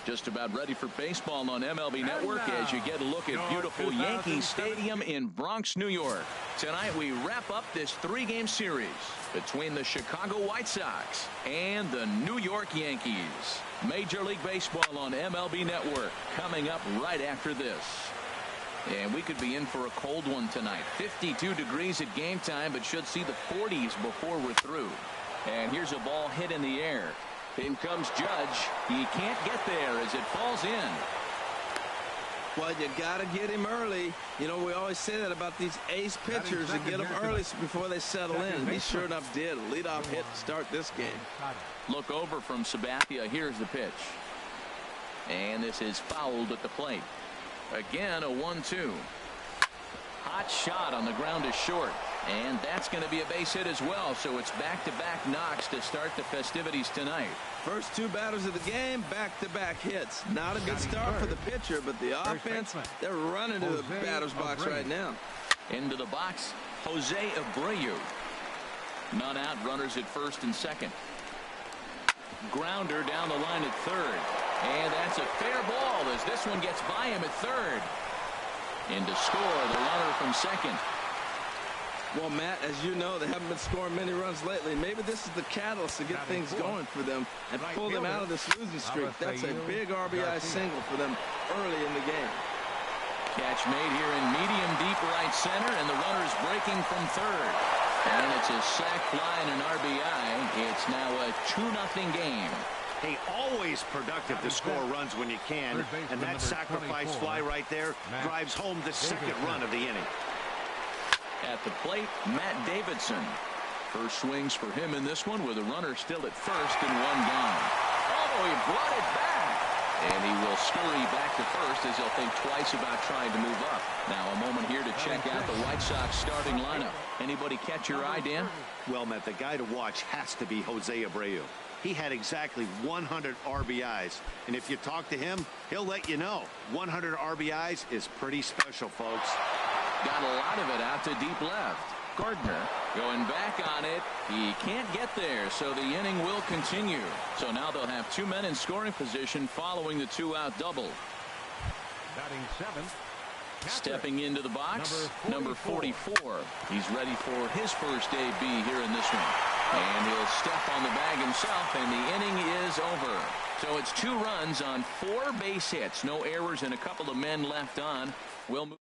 Just about ready for baseball on MLB Network as you get a look at beautiful Yankee Stadium in Bronx, New York. Tonight we wrap up this three-game series between the Chicago White Sox and the New York Yankees. Major League Baseball on MLB Network coming up right after this. And we could be in for a cold one tonight. 52 degrees at game time, but should see the 40s before we're through. And here's a ball hit in the air. In comes Judge. He can't get there as it falls in. Well, you got to get him early. You know, we always say that about these ace pitchers. You get them early before they settle in. He sure enough did. A leadoff hit to start this game. Look over from Sabathia. Here's the pitch. And this is fouled at the plate. Again, a 1-2. Hot shot on the ground is short. And that's going to be a base hit as well. So it's back-to-back knocks to start the festivities tonight. First two batters of the game, back-to-back hits. Not a good start for the pitcher, but the offense, they're running to the batter's box right now. Into the box, Jose Abreu. None out, runners at first and second. Grounder down the line at third. And that's a fair ball as this one gets by him at third. In to score, the runner from second. Well, Matt, as you know, they haven't been scoring many runs lately. Maybe this is the catalyst to get things going for them and pull them out of this losing streak. That's a big RBI single for them early in the game. Catch made here in medium deep right center, and the runner's breaking from third. And it's a sac fly and an RBI. It's now a 2-0 game. Hey, always productive to score runs when you can, and that sacrifice fly right there drives home the second run of the inning. At the plate, Matt Davidson. First swings for him in this one with a runner still at first and one gone. Oh, he brought it back. And he will scurry back to first as he'll think twice about trying to move up. Now a moment here to check out the White Sox starting lineup. Anybody catch your eye, Dan? Well, Matt, the guy to watch has to be Jose Abreu. He had exactly 100 RBIs. And if you talk to him, he'll let you know. 100 RBIs is pretty special, folks. Got a lot of it out to deep left. Gardner going back on it. He can't get there, so the inning will continue. So now they'll have two men in scoring position following the two-out double. Batting seventh. Stepping into the box, number 44. He's ready for his first AB here in this one. And he'll step on the bag himself, and the inning is over. So it's 2 runs on 4 base hits. No errors and a couple of men left on. We'll move.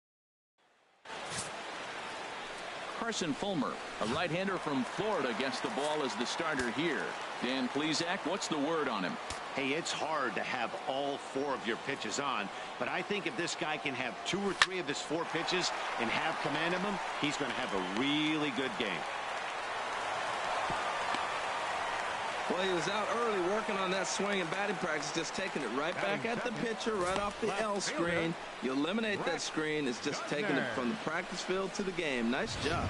Carson Fulmer, a right-hander from Florida, gets the ball as the starter here. Dan Plesac, what's the word on him? Hey, it's hard to have all 4 of your pitches on, but I think if this guy can have 2 or 3 of his 4 pitches and have command of them, he's going to have a really good game. Well, he was out early working on that swing and batting practice, just taking it right back at the pitcher, right off the L screen. You eliminate that screen. It's just taking it from the practice field to the game. Nice job.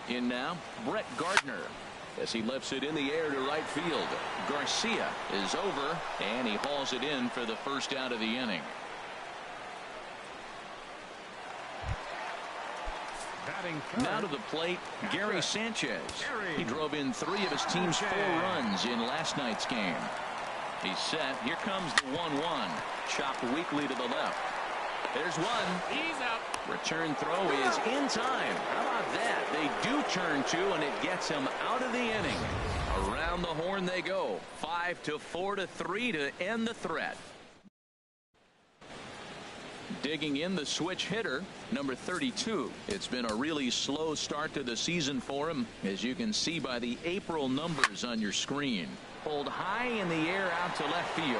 In now, Brett Gardner as he lifts it in the air to right field. Garcia is over, and he hauls it in for the first out of the inning. Now to the plate, Gary Sanchez. He drove in 3 of his team's 4 runs in last night's game. He's set. Here comes the 1-1. Chopped weakly to the left. There's one. He's out. Return throw is in time. How about that? They do turn 2, and it gets him out of the inning. Around the horn they go. 5-4 to 3 to end the threat. Digging in the switch hitter, number 32. It's been a really slow start to the season for him, as you can see by the April numbers on your screen. Pulled high in the air out to left field.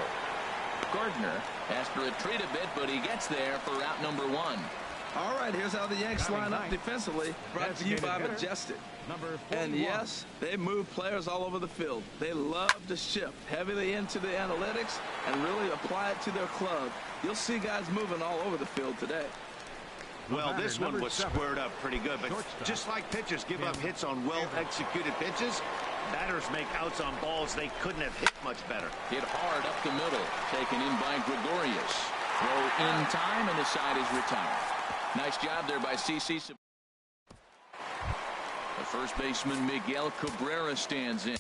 Gardner has to retreat a bit, but he gets there for out number 1. All right, here's how the Yanks line up defensively. Brought to you by Majestic. And yes, they move players all over the field. They love to shift heavily into the analytics and really apply it to their club. You'll see guys moving all over the field today. Well, this one was squared up pretty good, but just like pitchers give up hits on well-executed pitches, batters make outs on balls they couldn't have hit much better. Hit hard up the middle, taken in by Gregorius. Throw in time, and the side is retired. Nice job there by C.C. The first baseman Miguel Cabrera stands in.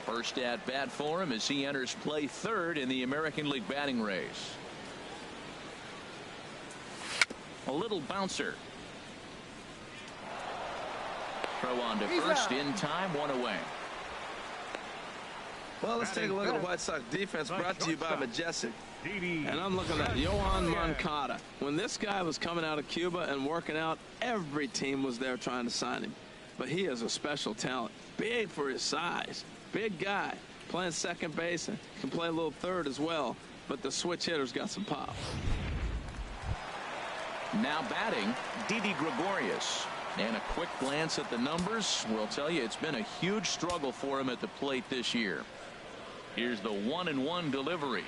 First at bat for him as he enters play third in the American League batting race. A little bouncer. Throw on to first in time, one away. Well, let's take a look at the White Sox defense brought to you by Majestic. And I'm looking at Yohan Moncada. When this guy was coming out of Cuba and working out, every team was there trying to sign him. But he is a special talent. Big for his size. Big guy. Playing second base and can play a little third as well. But the switch hitter's got some pop. Now batting, Didi Gregorius. And a quick glance at the numbers will tell you it's been a huge struggle for him at the plate this year. Here's the 1-1 delivery.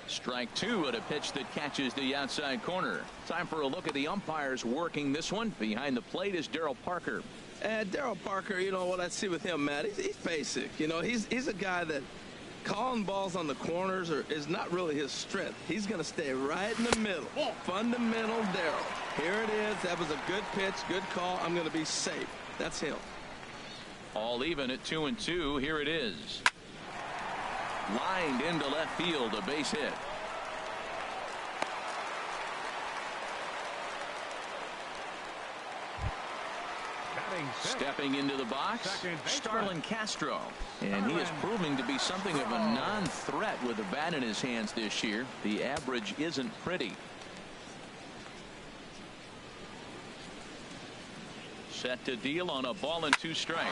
Strike two at a pitch that catches the outside corner. Time for a look at the umpires working this one. Behind the plate is Darryl Parker. And Darryl Parker, you know what I see with him, Matt, he's basic. You know, he's a guy that calling balls on the corners is not really his strength. He's going to stay right in the middle. Fundamental Darryl. Here it is. That was a good pitch, good call. I'm going to be safe. That's him. All even at 2-2. Here it is. Lined into left field, a base hit. Stepping into the box, Starlin Castro. And he is proving to be something of a non-threat with the bat in his hands this year. The average isn't pretty. Set to deal on a ball and two strikes.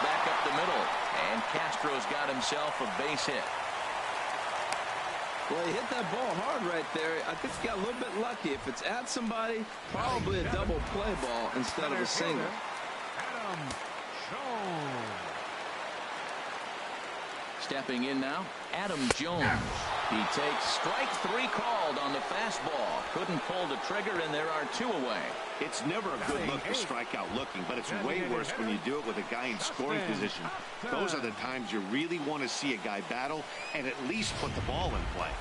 Back up the middle. And Castro's got himself a base hit. Well, he hit that ball hard right there. I think he got a little bit lucky. If it's at somebody, probably a double play ball instead of a single. Stepping in now, Adam Jones. He takes strike three called on the fastball. Couldn't pull the trigger, and there are two away. It's never a good look to strike out looking, but it's way worse when you do it with a guy in scoring position. Those are the times you really want to see a guy battle and at least put the ball in play.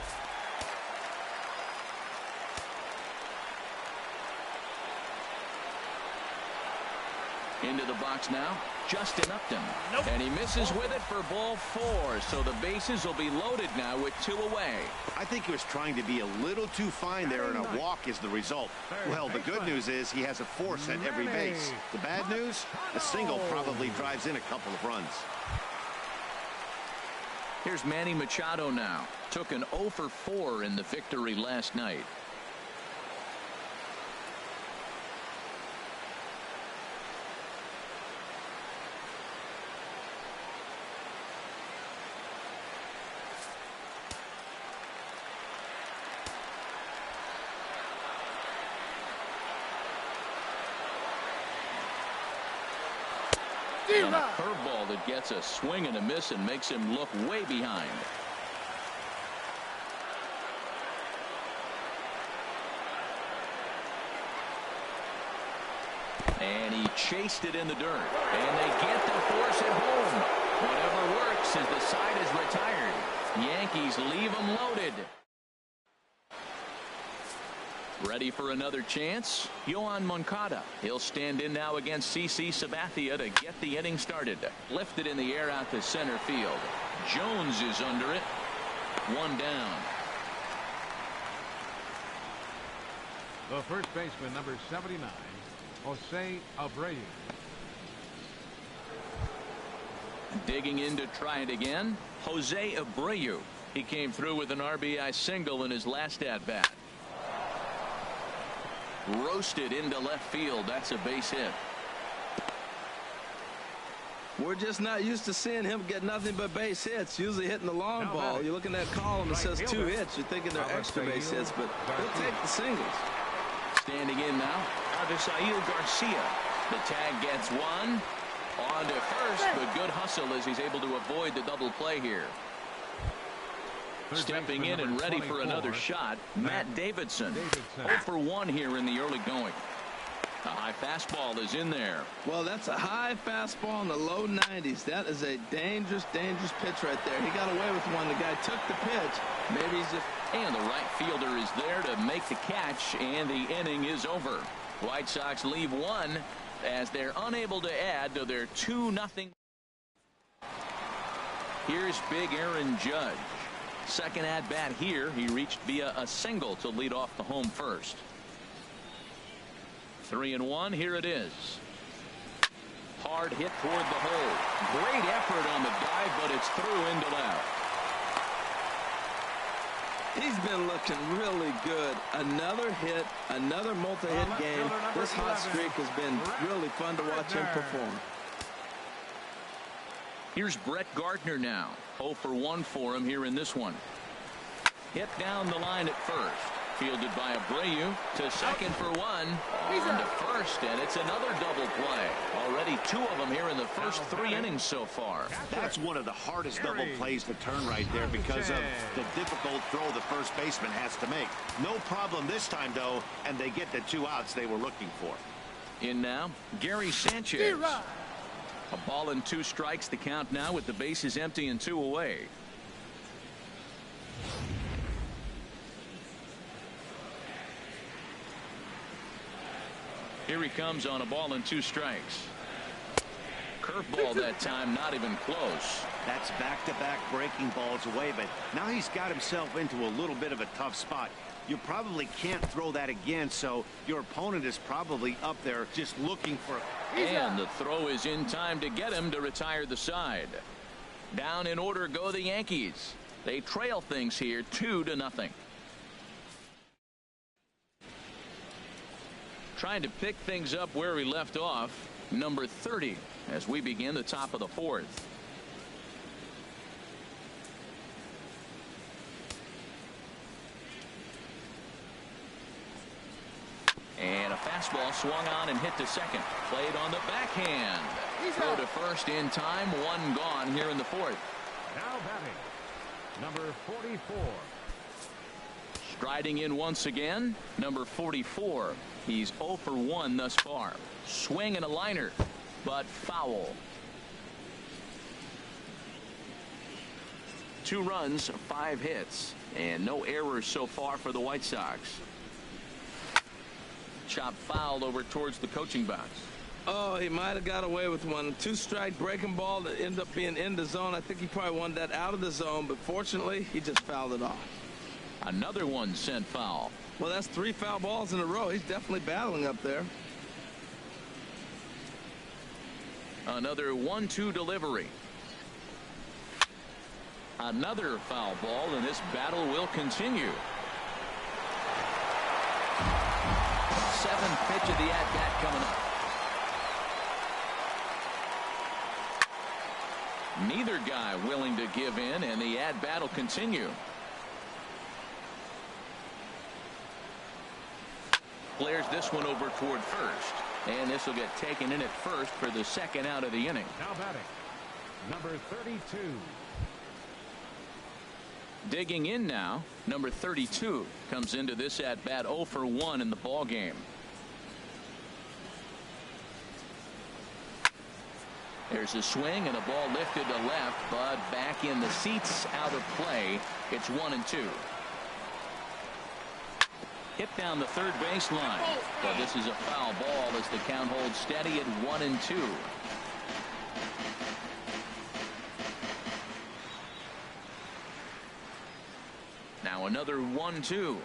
Into the box now, Justin Upton. And he misses with it for ball four. So the bases will be loaded now with two away. I think he was trying to be a little too fine there, and a walk is the result. Well, the good news is he has a force at every base. The bad news, a single probably drives in a couple of runs. Here's Manny Machado now. Took an 0 for 4 in the victory last night. And a curveball that gets a swing and a miss and makes him look way behind. And he chased it in the dirt. And they get to force it home. Whatever works as the side is retired. Yankees leave them loaded. Ready for another chance? Yohan Moncada. He'll stand in now against CC Sabathia to get the inning started. Lifted in the air out to center field. Jones is under it. One down. The first baseman, number 79, Jose Abreu. Digging in to try it again. Jose Abreu. He came through with an RBI single in his last at-bat. Roasted into left field. That's a base hit. We're just not used to seeing him get nothing but base hits. Usually hitting the long ball. You look in that column that says 2 hits. You're thinking they're extra base hits, but he'll take the singles. Standing in now, Avisail Garcia. The tag gets one. On to first, but good hustle as he's able to avoid the double play here. Stepping in and ready for another shot, Matt Davidson. 0 for 1 here in the early going. A high fastball is in there. Well, that's a high fastball in the low 90s. That is a dangerous, dangerous pitch right there. He got away with one. The guy took the pitch. Maybe he's just... And the right fielder is there to make the catch, and the inning is over. White Sox leave one as they're unable to add to their 2-0. Here's big Aaron Judge. Second at bat here. He reached via a single to lead off the home first. 3-1. Here it is. Hard hit toward the hole. Great effort on the dive, but it's through into left. He's been looking really good. Another hit, another multi-hit game. This hot streak has been really fun to watch him perform. Here's Brett Gardner now. 0 for 1 for him here in this one. Hit down the line at first. Fielded by Abreu to second for one. On to first, and it's another double play. Already 2 of them here in the first 3 innings so far. That's one of the hardest double plays to turn right there because of the difficult throw the first baseman has to make. No problem this time, though, and they get the 2 outs they were looking for. In now, Gary Sanchez. A ball and 2 strikes, the count now with the bases empty and 2 away. Here he comes on a ball and 2 strikes. Curveball that time, not even close. That's back-to-back breaking balls away, but now he's got himself into a little bit of a tough spot. You probably can't throw that again, so your opponent is probably up there just looking for... And the throw is in time to get him to retire the side. Down in order go the Yankees. They trail things here 2-0. Trying to pick things up where he left off, number 30, as we begin the top of the 4th. And a fastball swung on and hit to second. Played on the backhand. Throw to first in time. 1 gone here in the 4th. Now batting, number 44. Striding in once again, number 44. He's 0 for 1 thus far. Swing and a liner, but foul. 2 runs, 5 hits, and no errors so far for the White Sox. Chop fouled over towards the coaching box. Oh, he might have got away with one. 2-strike breaking ball that ended up being in the zone. I think he probably wanted that out of the zone, but fortunately, he just fouled it off. Another one sent foul. Well, that's 3 foul balls in a row. He's definitely battling up there. Another 1-2 delivery. Another foul ball, and this battle will continue. Seventh pitch of the at-bat coming up. Neither guy willing to give in, and the at-bat will continue. Flares this one over toward first, and this will get taken in at first for the second out of the inning. Now batting, number 32. Digging in now, number 32 comes into this at-bat 0 for 1 in the ball game. There's a swing and a ball lifted to left, but back in the seats, out of play. It's 1-2. Hit down the third baseline, but this is a foul ball as the count holds steady at 1-2. Now another 1-2.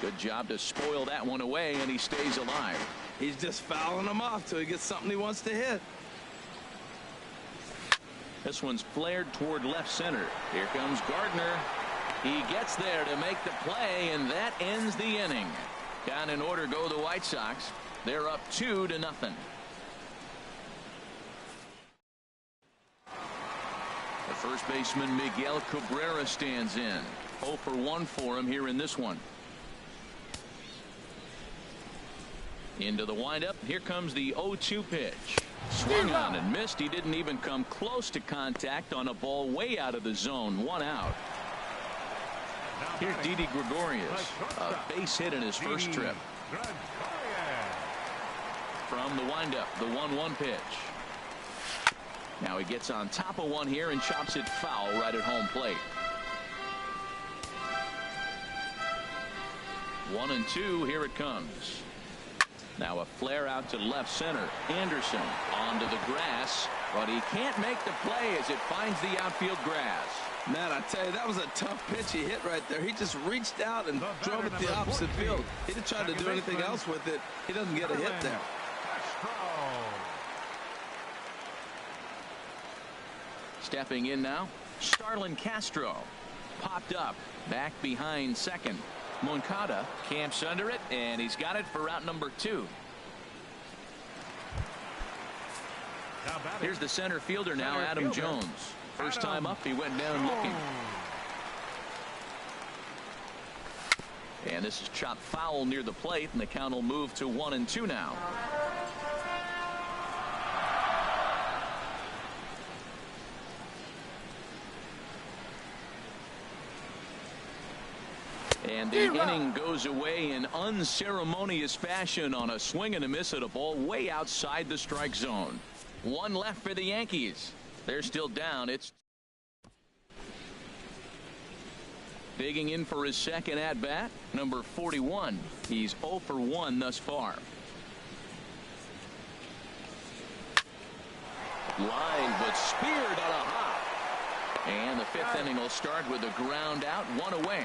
Good job to spoil that one away, and he stays alive. He's just fouling him off till he gets something he wants to hit. This one's flared toward left center. Here comes Gardner. He gets there to make the play, and that ends the inning. Down in order go the White Sox. They're up 2-0. The first baseman Miguel Cabrera stands in. 0 for 1 for him here in this one. Into the windup. Here comes the 0-2 pitch. Swung on and missed. He didn't even come close to contact on a ball way out of the zone. 1 out. Here's Didi Gregorius. A base hit in his first trip. From the windup, the 1-1 pitch. Now he gets on top of one here and chops it foul right at home plate. 1-2. Here it comes. Now a flare out to left center. Anderson onto the grass, but he can't make the play as it finds the outfield grass. Man, I tell you, that was a tough pitch he hit right there. He just reached out and drove it the opposite field. He didn't try to do anything else with it. He doesn't get a hit there. Stepping in now, Starlin Castro. Popped up, back behind second. Moncada camps under it, and he's got it for out number 2. Here's the center fielder now, Adam Jones. First time up, he went down looking. And this is chopped foul near the plate, and the count will move to 1-2 now. And the inning goes away in unceremonious fashion on a swing and a miss at a ball way outside the strike zone. 1 left for the Yankees. They're still down. It's digging in for his second at-bat, number 41. He's 0 for 1 thus far. Line, but speared on a hop. And the 5th inning will start with a ground out, 1 away.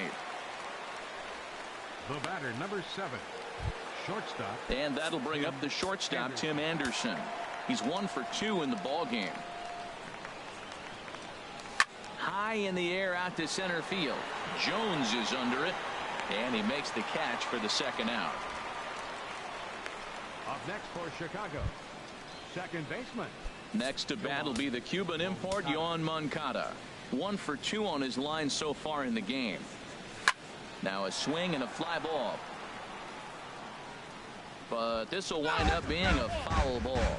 The batter, number 7, shortstop. And that'll bring up the shortstop, Tim Anderson. He's 1 for 2 in the ball game. High in the air out to center field. Jones is under it, and he makes the catch for the second out. Up next for Chicago, second baseman. Next to bat will be the Cuban import, Yoan Moncada. 1 for 2 on his line so far in the game. Now a swing and a fly ball. But this will wind up being a foul ball.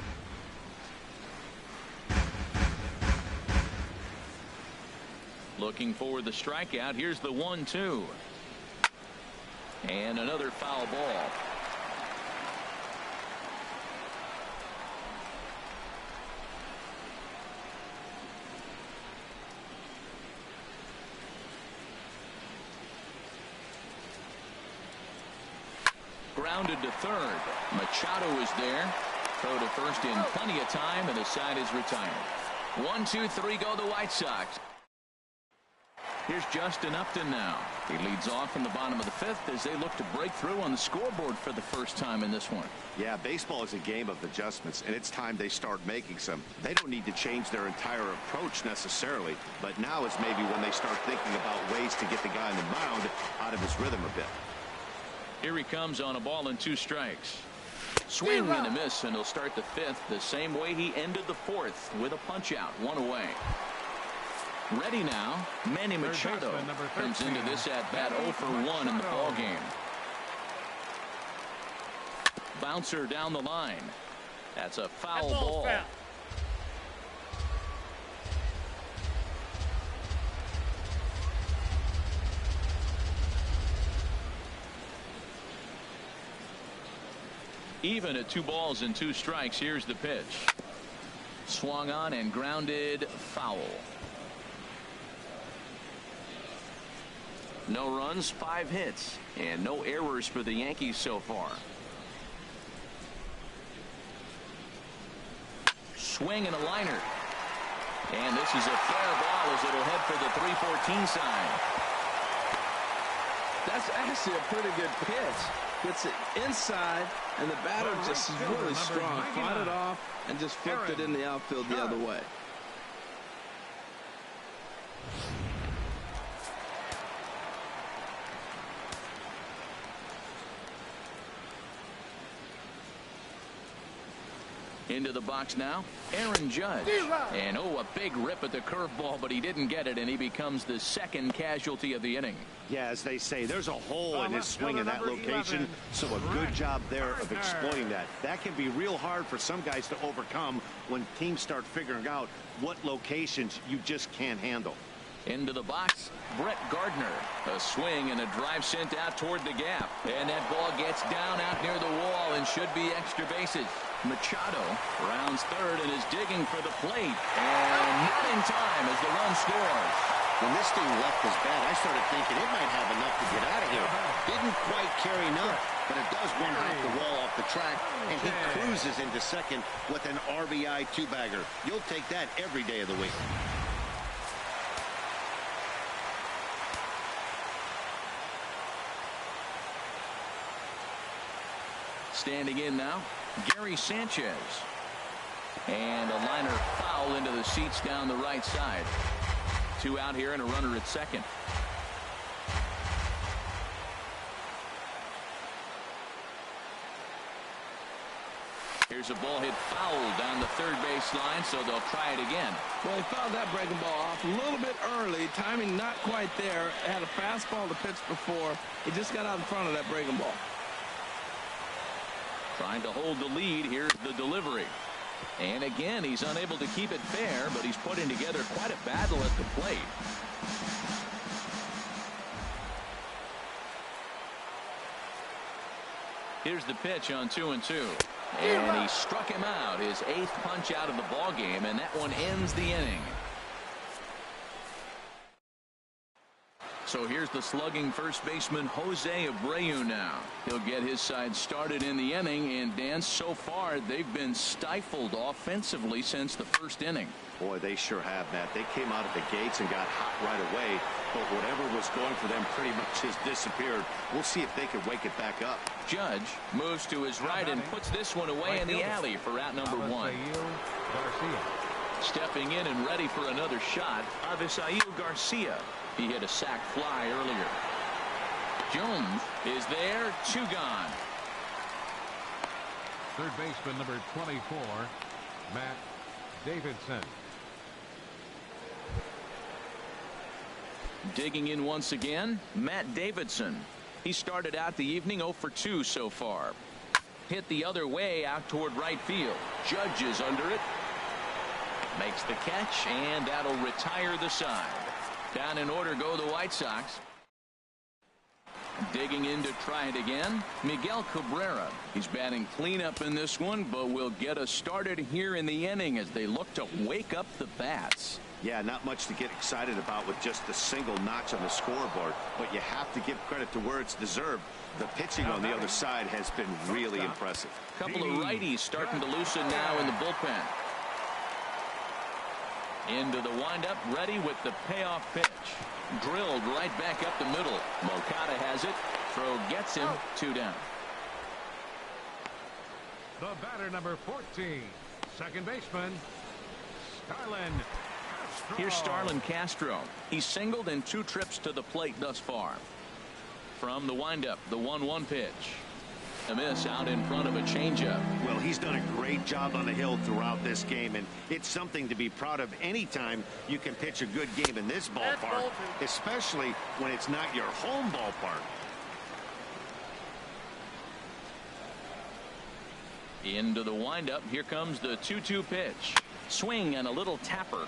Looking for the strikeout. Here's the 1-2. And another foul ball. Grounded to third. Machado is there. Throw to first in plenty of time, and the side is retired. 1, 2, 3 go the White Sox. Here's Justin Upton now. He leads off in the bottom of the fifth as they look to break through on the scoreboard for the first time in this one. Yeah, baseball is a game of adjustments, and it's time they start making some. They don't need to change their entire approach necessarily, but now is maybe when they start thinking about ways to get the guy on the mound out of his rhythm a bit. Here he comes on a ball and 2 strikes. Swing and a miss, and he'll start the fifth the same way he ended the fourth with a punch out, 1 away. Ready now, Manny Machado comes into this at bat 0 for 1 in the ball game. Bouncer down the line. That's a foul ball. Even at 2 balls and 2 strikes. Here's the pitch. Swung on and grounded, foul. No runs, 5 hits, and no errors for the Yankees so far. Swing and a liner. And this is a fair ball as it'll head for the 3-14 sign. That's actually a pretty good pitch. Gets it inside, and the batter just is really strong. Fought it off and just flipped it in the outfield the other way. Into the box now, Aaron Judge. And a big rip at the curveball, but he didn't get it, and he becomes the second casualty of the inning. Yeah, as they say, there's a hole in his swing in that location, so a good job there of exploiting that. That can be real hard for some guys to overcome when teams start figuring out what locations you just can't handle. Into the box, Brett Gardner. A swing and a drive sent out toward the gap. And that ball gets down out near the wall and should be extra bases. Machado rounds third and is digging for the plate. And not in time as the run scores. When this thing left his bat, I started thinking it might have enough to get out of here. Didn't quite carry enough, but it does one hop the wall off the track, and he cruises into second with an RBI 2-bagger. You'll take that every day of the week. Standing in now, Gary Sanchez. And a liner foul into the seats down the right side. 2 out here and a runner at second. Here's a ball hit foul down the third base line, so they'll try it again. Well, he fouled that breaking ball off a little bit early. Timing not quite there. Had a fastball to pitch before. He just got out in front of that breaking ball. Trying to hold the lead. Here's the delivery. And again, he's unable to keep it fair, but he's putting together quite a battle at the plate. Here's the pitch on 2-2. And he struck him out, his 8th punch out of the ball game, and that one ends the inning. So here's the slugging first baseman Jose Abreu now. He'll get his side started in the inning, and Dan, so far they've been stifled offensively since the first inning. Boy, they sure have, Matt. They came out of the gates and got hot right away, but whatever was going for them pretty much has disappeared. We'll see if they can wake it back up. Judge moves to his right and puts this one away in the alley for out number 1. Stepping in and ready for another shot, Avisail Garcia. He hit a sac fly earlier. Jones is there, 2 gone. Third baseman number 24, Matt Davidson. Digging in once again, Matt Davidson. He started out the evening 0 for 2 so far. Hit the other way out toward right field. Judge is under it. Makes the catch, and that'll retire the side. Down in order go the White Sox. Digging in to try it again, Miguel Cabrera. He's batting cleanup in this one, but will get us started here in the inning as they look to wake up the bats. Yeah, not much to get excited about with just a single notch on the scoreboard, but you have to give credit to where it's deserved. The pitching on the other side has been really impressive. A couple of righties starting to loosen now in the bullpen. Into the windup, ready with the payoff pitch. Drilled right back up the middle. Moncada has it. Throw gets him. 2 down. The batter, number 14, second baseman, Starlin Castro. Here's Starlin Castro. He's singled in 2 trips to the plate thus far. From the windup, the 1-1 pitch. A miss out in front of a changeup. Well, he's done a great job on the hill throughout this game, and it's something to be proud of anytime you can pitch a good game in this ballpark, especially when it's not your home ballpark. Into the windup. Here comes the 2-2 pitch. Swing and a little tapper.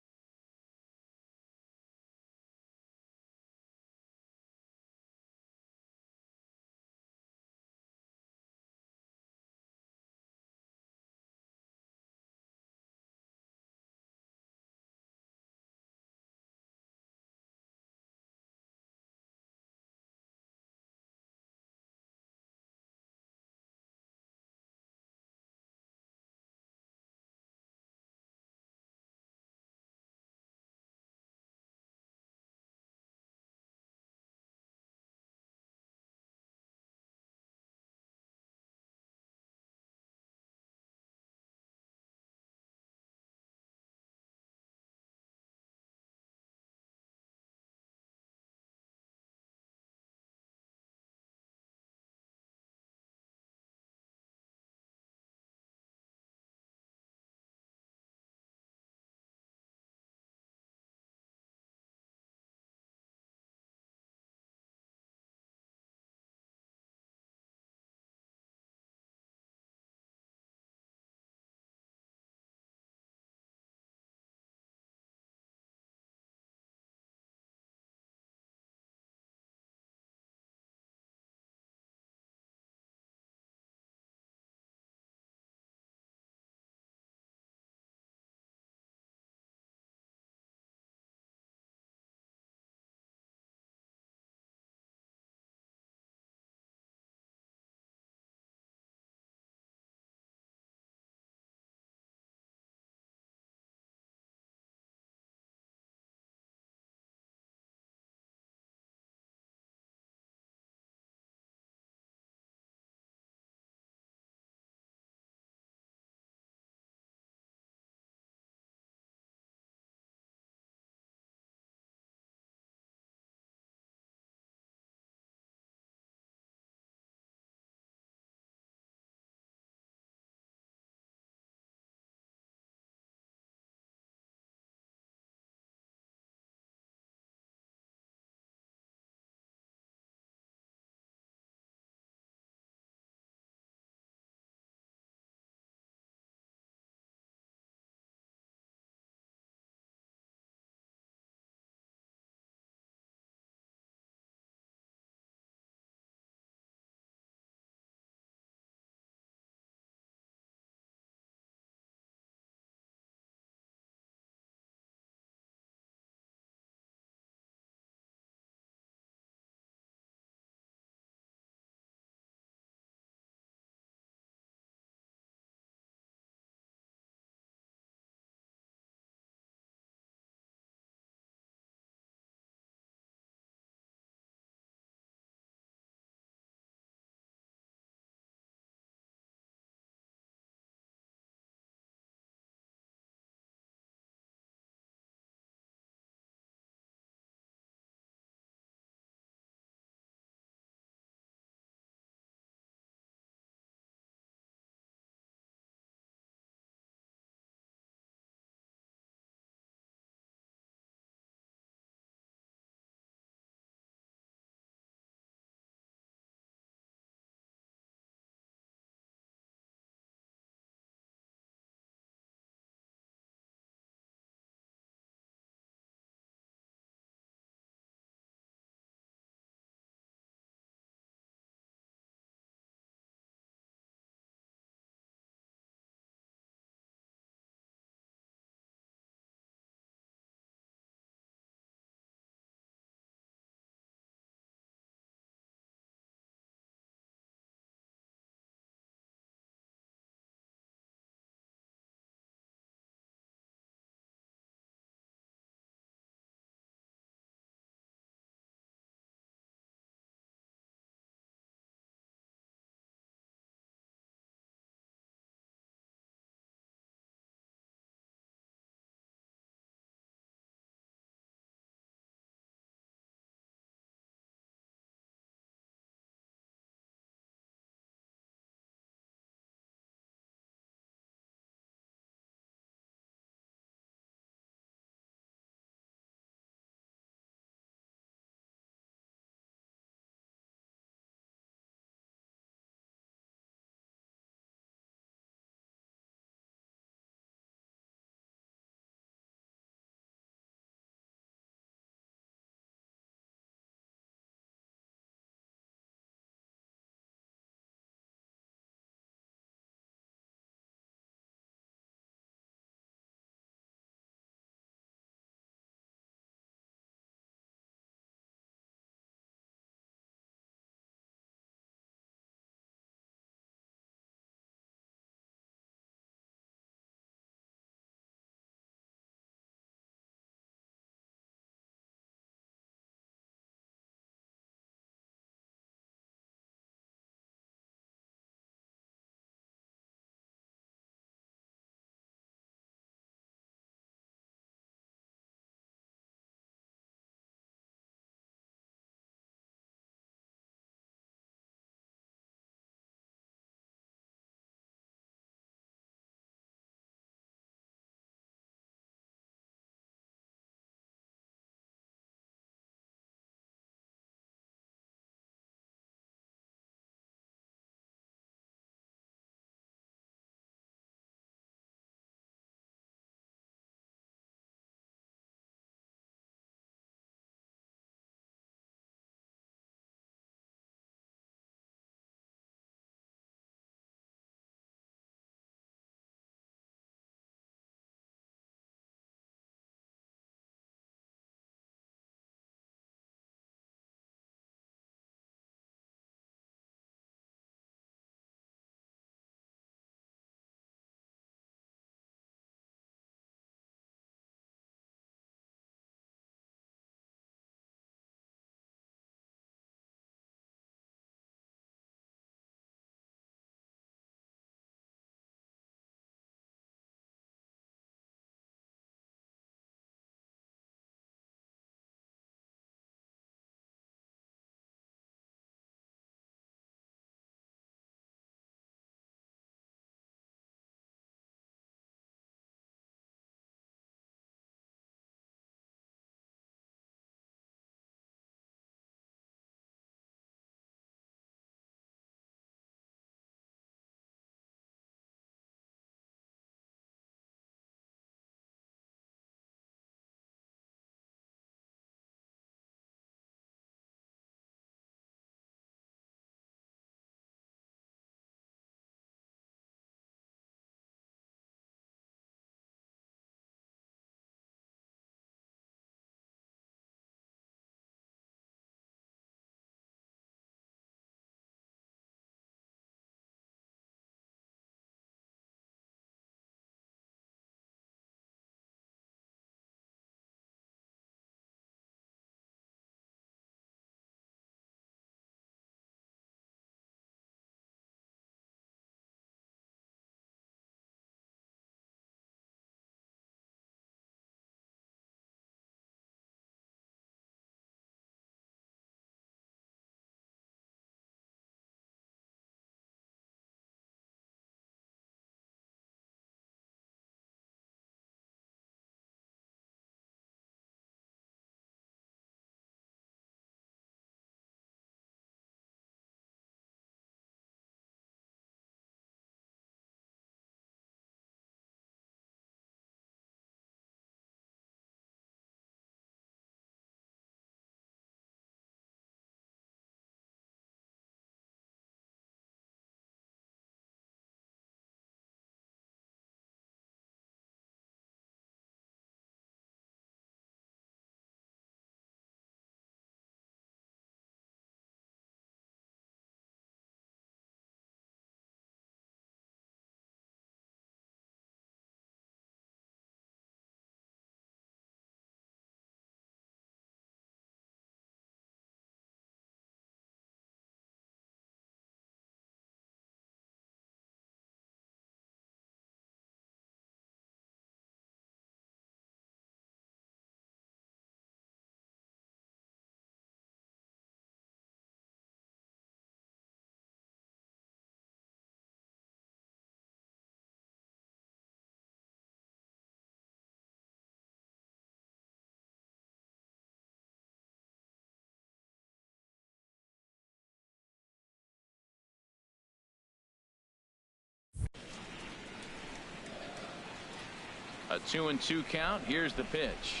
A 2-2 count. Here's the pitch.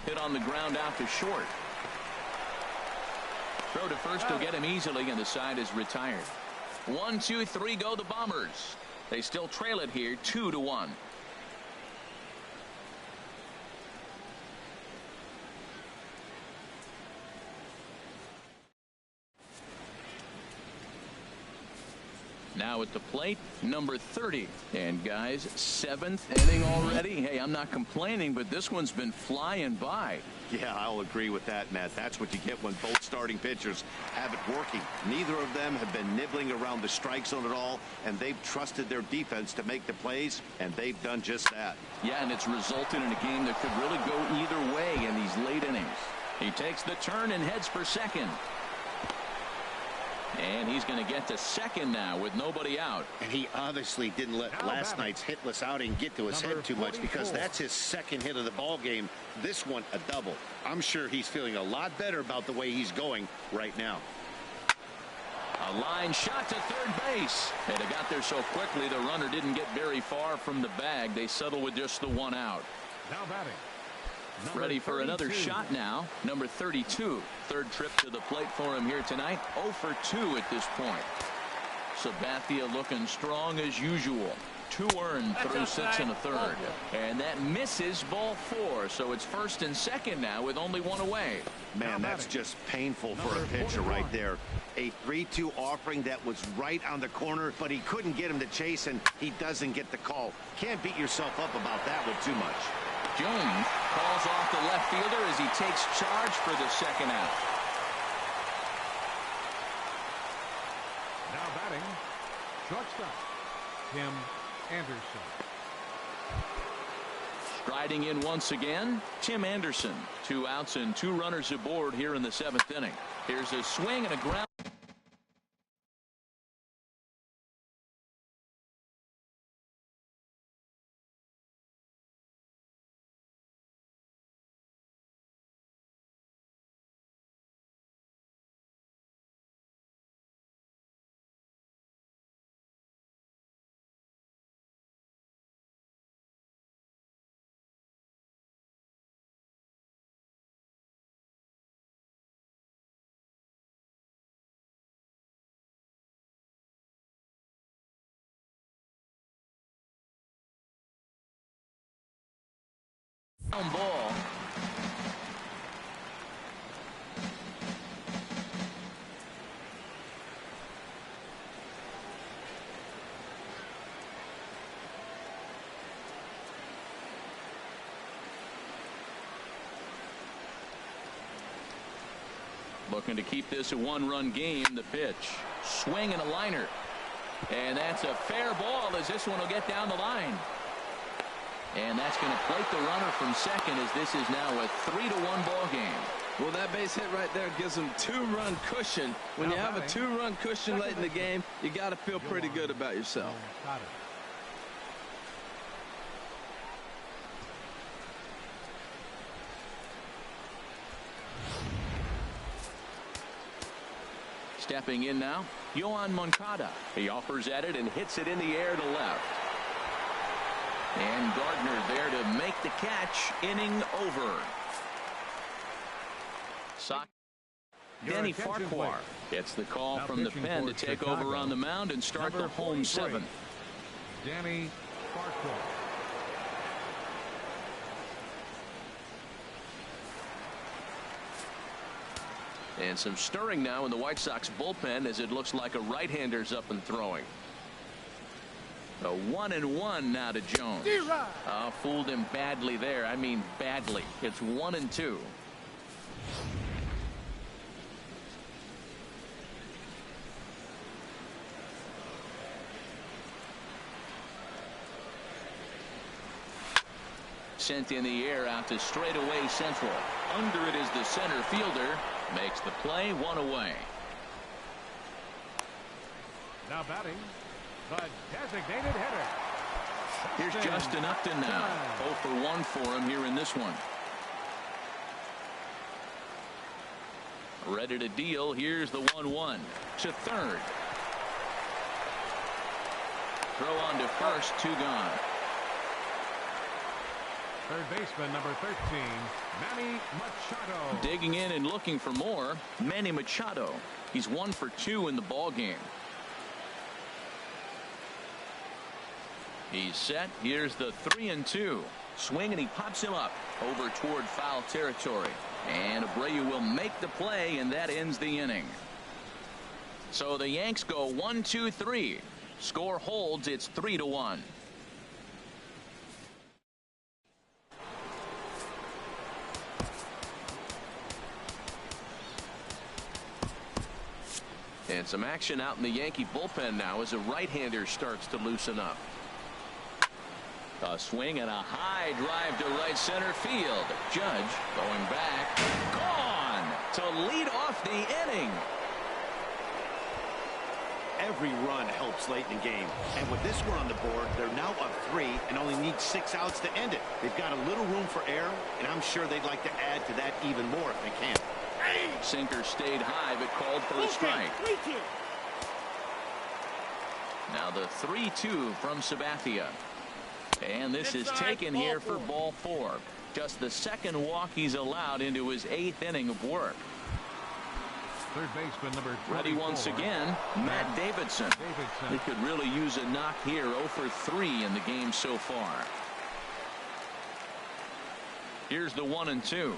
Hit on the ground out to short. Throw to first will get him easily, and the side is retired. 1, 2, 3 go the Bombers. They still trail it here 2-1. Now at the plate, number 30. And guys, 7th inning already. Hey, I'm not complaining, but this one's been flying by. Yeah, I'll agree with that, Matt. That's what you get when both starting pitchers have it working. Neither of them have been nibbling around the strike zone at all, and they've trusted their defense to make the plays, and they've done just that. Yeah, and it's resulted in a game that could really go either way in these late innings. He takes the turn and heads for second. And he's going to get to second now with nobody out. And he obviously didn't let last night's hitless outing get to his head too much, because that's his second hit of the ball game. This one a double. I'm sure he's feeling a lot better about the way he's going right now. A line shot to third base. And it got there so quickly the runner didn't get very far from the bag. They settle with just the one out. Now batting. Ready for another shot now. Number 32. Third trip to the plate for him here tonight. 0 for 2 at this point. Sabathia looking strong as usual. 2 earned through 6 1/3. And that misses ball 4. So it's first and second now with only 1 away. Man, that's just painful for a pitcher right there. A 3-2 offering that was right on the corner, but he couldn't get him to chase, and he doesn't get the call. Can't beat yourself up about that one too much. Jones calls off the left fielder as he takes charge for the second out. Now batting, shortstop, Tim Anderson. Striding in once again, Tim Anderson. 2 outs and 2 runners aboard here in the 7th inning. Here's a swing and a ground. Ball. Looking to keep this a 1-run game. The pitch. Swing and a liner. And that's a fair ball as this one will get down the line. And that's going to plate the runner from second as this is now a 3-1 ball game. Well, that base hit right there gives them 2-run cushion. When you have a 2-run cushion late in the game, you got to feel pretty good about yourself. Stepping in now, Yohan Moncada. He offers at it and hits it in the air to left. And Gardner there to make the catch. Inning over. Danny Farquhar gets the call from the pen to take over on the mound and start the home 7th. Danny Farquhar. And some stirring now in the White Sox bullpen as it looks like a right-hander's up and throwing. A 1-1 now to Jones. Fooled him badly there. I mean badly. It's 1-2. Sent in the air out to straightaway central. Under it is the center fielder. Makes the play. 1 away. Now batting, the designated hitter. Here's Justin Upton now. 0 for 1 for him here in this one. Ready to deal. Here's the 1-1 to third. Throw on to first. 2 gone. Third baseman, number 13, Manny Machado. Digging in and looking for more, Manny Machado. He's 1 for 2 in the ball game. He's set. Here's the 3-2. Swing, and he pops him up over toward foul territory. And Abreu will make the play, and that ends the inning. So the Yanks go 1-2-3. Score holds. It's 3-1. And some action out in the Yankee bullpen now as a right-hander starts to loosen up. A swing and a high drive to right center field. Judge going back. Gone to lead off the inning. Every run helps late in the game. And with this one on the board, they're now up 3 and only need 6 outs to end it. They've got a little room for error, and I'm sure they'd like to add to that even more if they can. Sinker stayed high, but called for a strike. Now the 3-2 from Sabathia. And this is taken here for ball 4. Just the second walk he's allowed into his 8th inning of work. Third baseman, number 24. Ready once again, Matt Davidson. He could really use a knock here. 0 for 3 in the game so far. Here's the 1-2.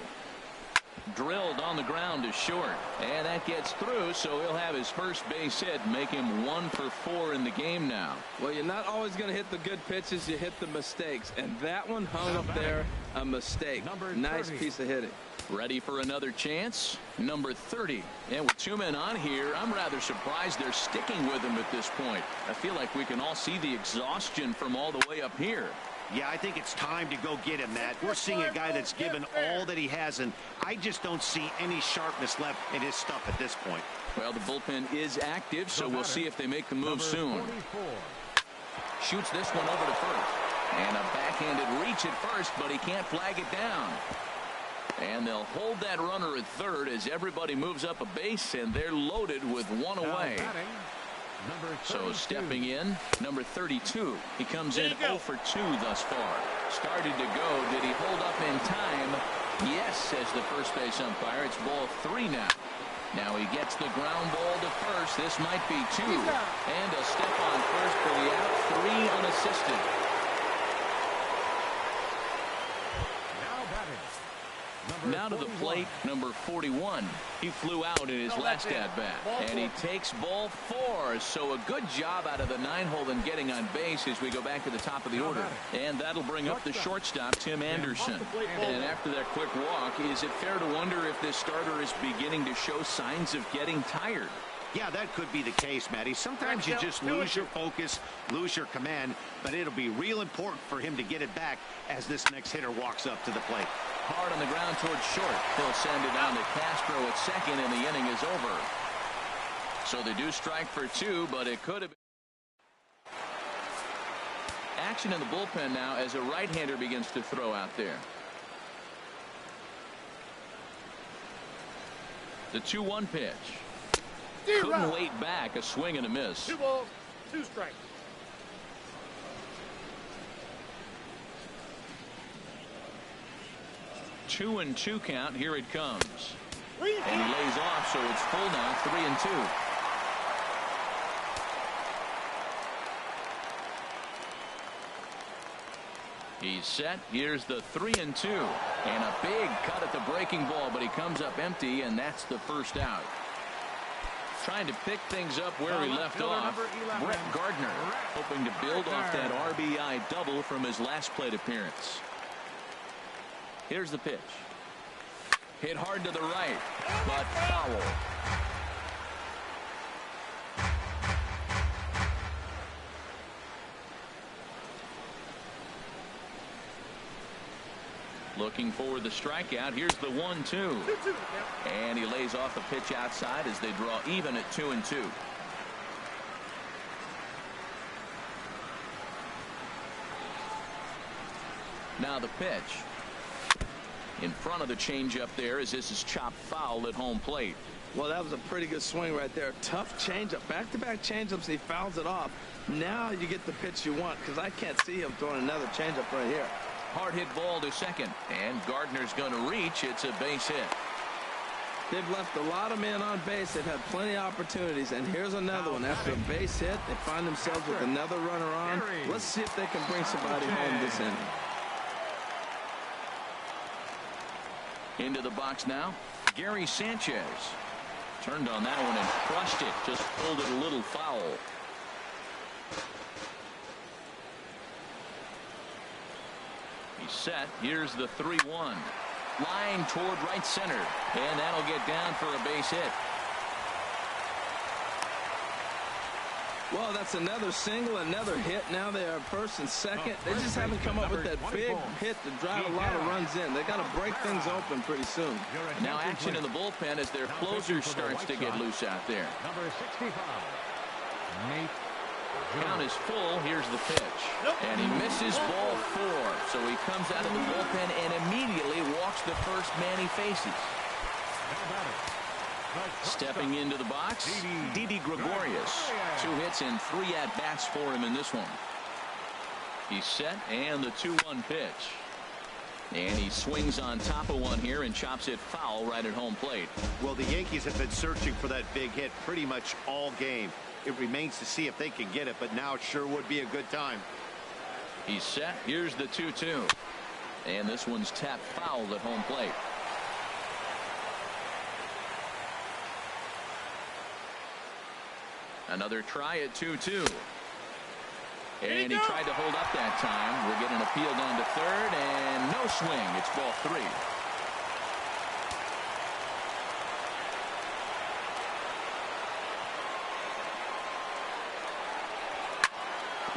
Drilled on the ground to short, and that gets through, so he'll have his first base hit, make him 1 for 4 in the game now. Well, you're not always going to hit the good pitches. You hit the mistakes, and that one hung up there, a mistake. Nice piece of hitting. Ready for another chance? Number 30. And with 2 men on here, I'm rather surprised they're sticking with him at this point. I feel like we can all see the exhaustion from all the way up here. Yeah, I think it's time to go get him, Matt. We're seeing a guy that's given all that he has, and I just don't see any sharpness left in his stuff at this point. Well, the bullpen is active, so we'll see if they make the move soon. 44. Shoots this one over to first. And a backhanded reach at first, but he can't flag it down. And they'll hold that runner at third as everybody moves up a base, and they're loaded with 1 away. So stepping in, number 32. He comes in 0 for 2 thus far. Started to go. Did he hold up in time? Yes, says the first base umpire. It's ball 3 now. Now he gets the ground ball to first. This might be 2. And a step on first for the out. 3 unassisted. Now to the plate, number 41. He flew out in his last at-bat. And he takes ball 4. So a good job out of the 9-hole in getting on base as we go back to the top of the order. And that'll bring up the shortstop, Tim Anderson. And after that quick walk, is it fair to wonder if this starter is beginning to show signs of getting tired? Yeah, that could be the case, Matty. Sometimes you just lose your focus, lose your command, but it'll be real important for him to get it back as this next hitter walks up to the plate. Hard on the ground towards short. He'll send it down to Castro at second, and the inning is over. So they do strike for 2, but it could have been. Action in the bullpen now as a right-hander begins to throw out there. The 2-1 pitch. Couldn't wait back. A swing and a miss. 2 balls, 2 strikes. Two and 2 count. Here it comes. And he lays off, so it's full now. 3-2. He's set. Here's the 3-2. And a big cut at the breaking ball, but he comes up empty, and that's the first out. Trying to pick things up where he left off. Brett Gardner hoping to build off that RBI double from his last plate appearance. Here's the pitch. Hit hard to the right, but foul. Looking for the strikeout. Here's the 1-2. And he lays off a pitch outside as they draw even at 2-2. Now the pitch. In front of the changeup there as this is chopped foul at home plate. Well, that was a pretty good swing right there. Tough changeup. Back-to-back changeups. He fouls it off. Now you get the pitch you want, because I can't see him throwing another changeup right here. Hard hit ball to second. And Gardner's going to reach. It's a base hit. They've left a lot of men on base. They've had plenty of opportunities. And here's another one. After a base hit, they find themselves with another runner on. Let's see if they can bring somebody home this inning. Into the box now, Gary Sanchez. Turned on that one and crushed it. Just pulled it a little foul. He's set. Here's the 3-1. Line toward right center. And that'll get down for a base hit. Well, that's another single, another hit. Now they are first and second. They just haven't come up with that big hit to drive a lot of runs in. They got to break things open pretty soon. Now action in the bullpen as their closer starts to get loose out there. Number 65, Nate. Count is full. Here's the pitch. And he misses ball 4. So he comes out of the bullpen and immediately walks the first man he faces. Stepping into the box, Didi Gregorius. 2 hits and 3 at-bats for him in this one. He's set, and the 2-1 pitch. And he swings on top of one here and chops it foul right at home plate. Well, the Yankees have been searching for that big hit pretty much all game. It remains to see if they can get it, but now it sure would be a good time. He's set. Here's the 2-2. And this one's tapped foul at home plate. Another try at 2-2. And he tried to hold up that time. We're getting an appeal down to third, and no swing. It's ball 3.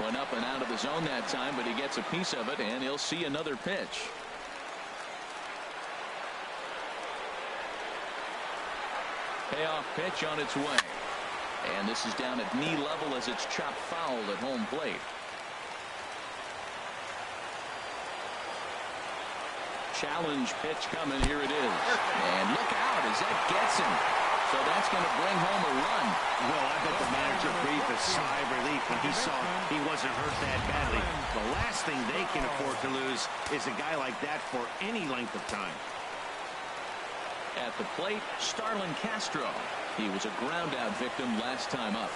Went up and out of the zone that time, but he gets a piece of it, and he'll see another pitch. Payoff pitch on its way. And this is down at knee level as it's chopped foul at home plate. Challenge pitch coming. Here it is. And look out as that gets him. So that's going to bring home a run. Well, I bet the manager breathed a sigh of relief when he saw he wasn't hurt that badly. The last thing they can afford to lose is a guy like that for any length of time. At the plate, Starlin Castro. He was a ground-out victim last time up.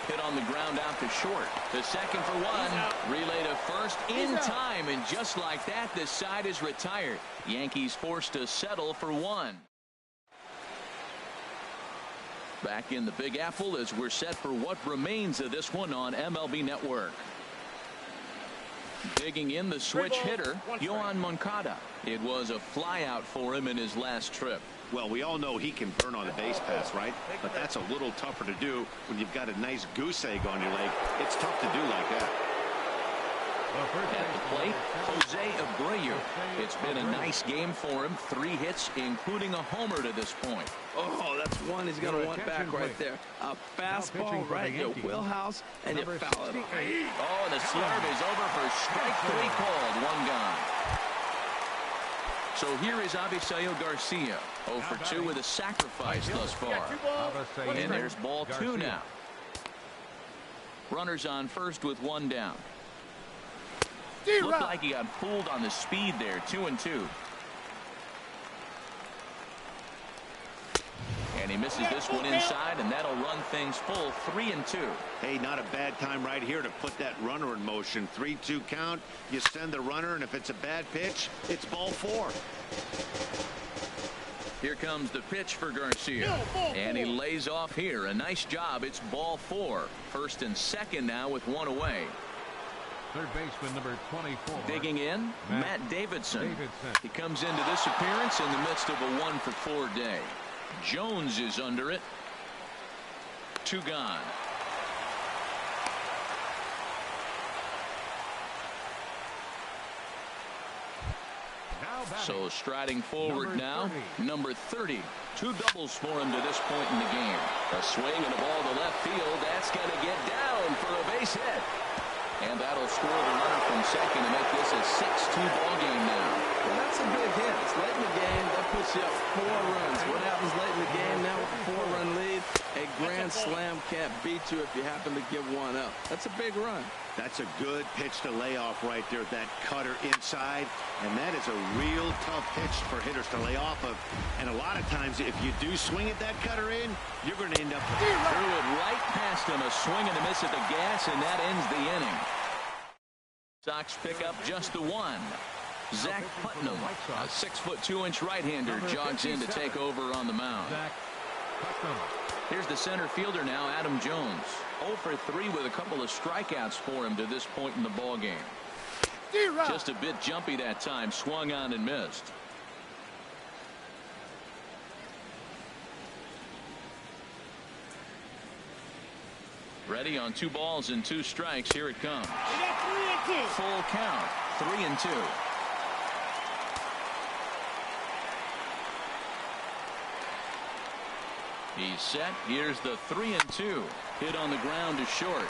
Hit on the ground out to short. The second for one. Relay to first in time. And just like that, the side is retired. Yankees forced to settle for 1. Back in the Big Apple as we're set for what remains of this one on MLB Network. Digging in the switch hitter, Yohan Moncada. It was a flyout for him in his last trip. Well, we all know he can burn on a base pass, right? But that's a little tougher to do when you've got a nice goose egg on your leg. It's tough to do like that. At the plate, Jose Abreu. It's been a nice game for him. 3 hits, including a homer to this point. Oh, that's one he's going to want back right there. A fastball right in your wheelhouse, and you foul it off. Oh, the slurve is over for strike 3 called. 1 gone. So here is Avisail Garcia. 0 for 2 with a sacrifice thus far. And there's ball 2 now. Runners on first with 1 down. Looked like he got fooled on the speed there. 2-2. And he misses this one inside, and that'll run things full. 3-2. Hey, not a bad time right here to put that runner in motion. 3-2 count. You send the runner, and if it's a bad pitch, it's ball 4. Here comes the pitch for Garcia. And he lays off here. A nice job. It's ball 4. First and second now with 1 away. Third baseman number 24. Digging in, Matt Davidson. He comes into this appearance in the midst of a 1 for 4 day. Jones is under it. 2 gone. So striding forward now, number 30. 2 doubles for him to this point in the game. A swing and a ball to left field. That's going to get down for a base hit. And that'll score the runner from second to make this a 6-2 ball game now. Well, that's a big hit. It's late in the game. That puts you up 4 runs. What happens late in the game now with a 4-run lead? A grand slam can't beat you if you happen to give one up. That's a big run. That's a good pitch to lay off right there, that cutter inside. And that is a real tough pitch for hitters to lay off of. And a lot of times, if you do swing at that cutter in, you're going to end up threw it right past him. A swing and a miss at the gas, and that ends the inning. Sox pick up just the one. Zach Putnam, a 6'2" right-hander, jogs in to take over on the mound. Here's the center fielder now, Adam Jones. 0 for 3 with a couple of strikeouts for him to this point in the ball game. Just a bit jumpy that time, swung on and missed. Ready on 2 balls and 2 strikes. Here it comes. Full count, 3-2. He's set. Here's the 3-2. Hit on the ground to short.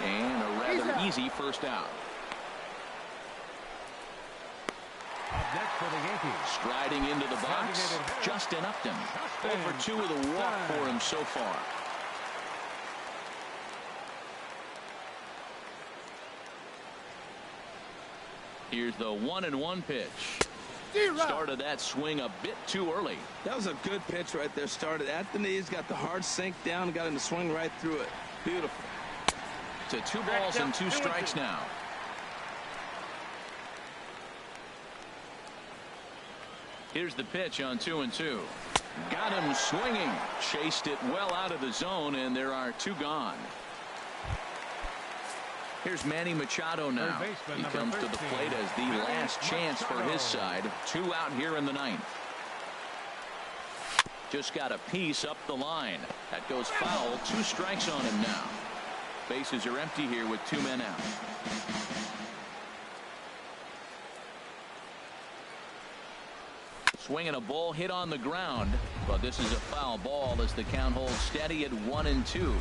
And a rather easy first out. Up next for the Yankees. Striding into the box, Justin Upton. 0 for 2 with a walk for him so far. Here's the 1-1 pitch. Started that swing a bit too early. That was a good pitch right there. Started at the knees, got the hard sink down, got him to swing right through it. Beautiful. To 2 balls and 2 strikes now. Here's the pitch on 2-2. Got him swinging. Chased it well out of the zone, and there are 2 gone. Here's Manny Machado now. He comes to the plate as the last chance for his side. 2 out here in the 9th. Just got a piece up the line. That goes foul. 2 strikes on him now. Bases are empty here with 2 men out. Swinging a ball hit on the ground, but this is a foul ball as the count holds steady at 1-2.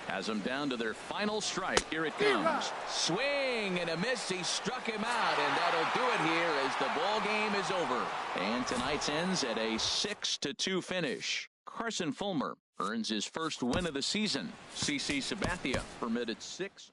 Has them down to their final strike. Here it comes. Swing and a miss. He struck him out, and that'll do it here as the ball game is over. And tonight's ends at a 6-2 finish. Carson Fulmer earns his first win of the season. CC Sabathia permitted 6.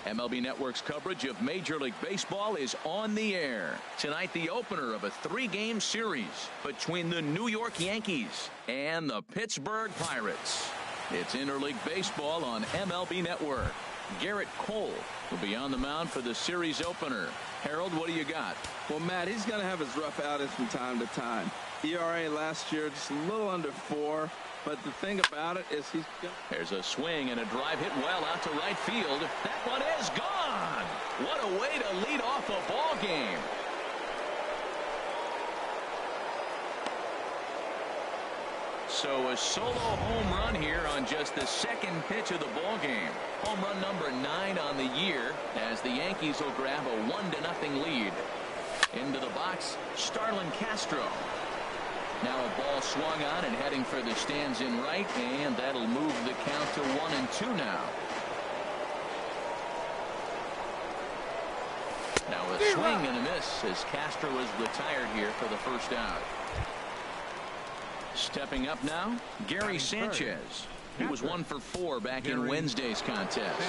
MLB Network's coverage of Major League Baseball is on the air. Tonight, the opener of a 3-game series between the New York Yankees and the Pittsburgh Pirates. It's interleague baseball on MLB Network. Garrett Cole will be on the mound for the series opener. Harold, what do you got? Well, Matt, he's going to have his rough outings from time to time. ERA last year just a little under 4. But the thing about it is There's a swing and a drive hit well out to right field. That one is gone. What a way to lead off a ball game. So a solo home run here on just the second pitch of the ball game. Home run number 9 on the year as the Yankees will grab a 1-0 lead. Into the box, Starlin Castro. Now a ball swung on and heading for the stands in right, and that'll move the count to 1-2 now. Now a swing and a miss as Castro is retired here for the first out. Stepping up now, Gary Sanchez. He was 1 for 4 back in Wednesday's contest.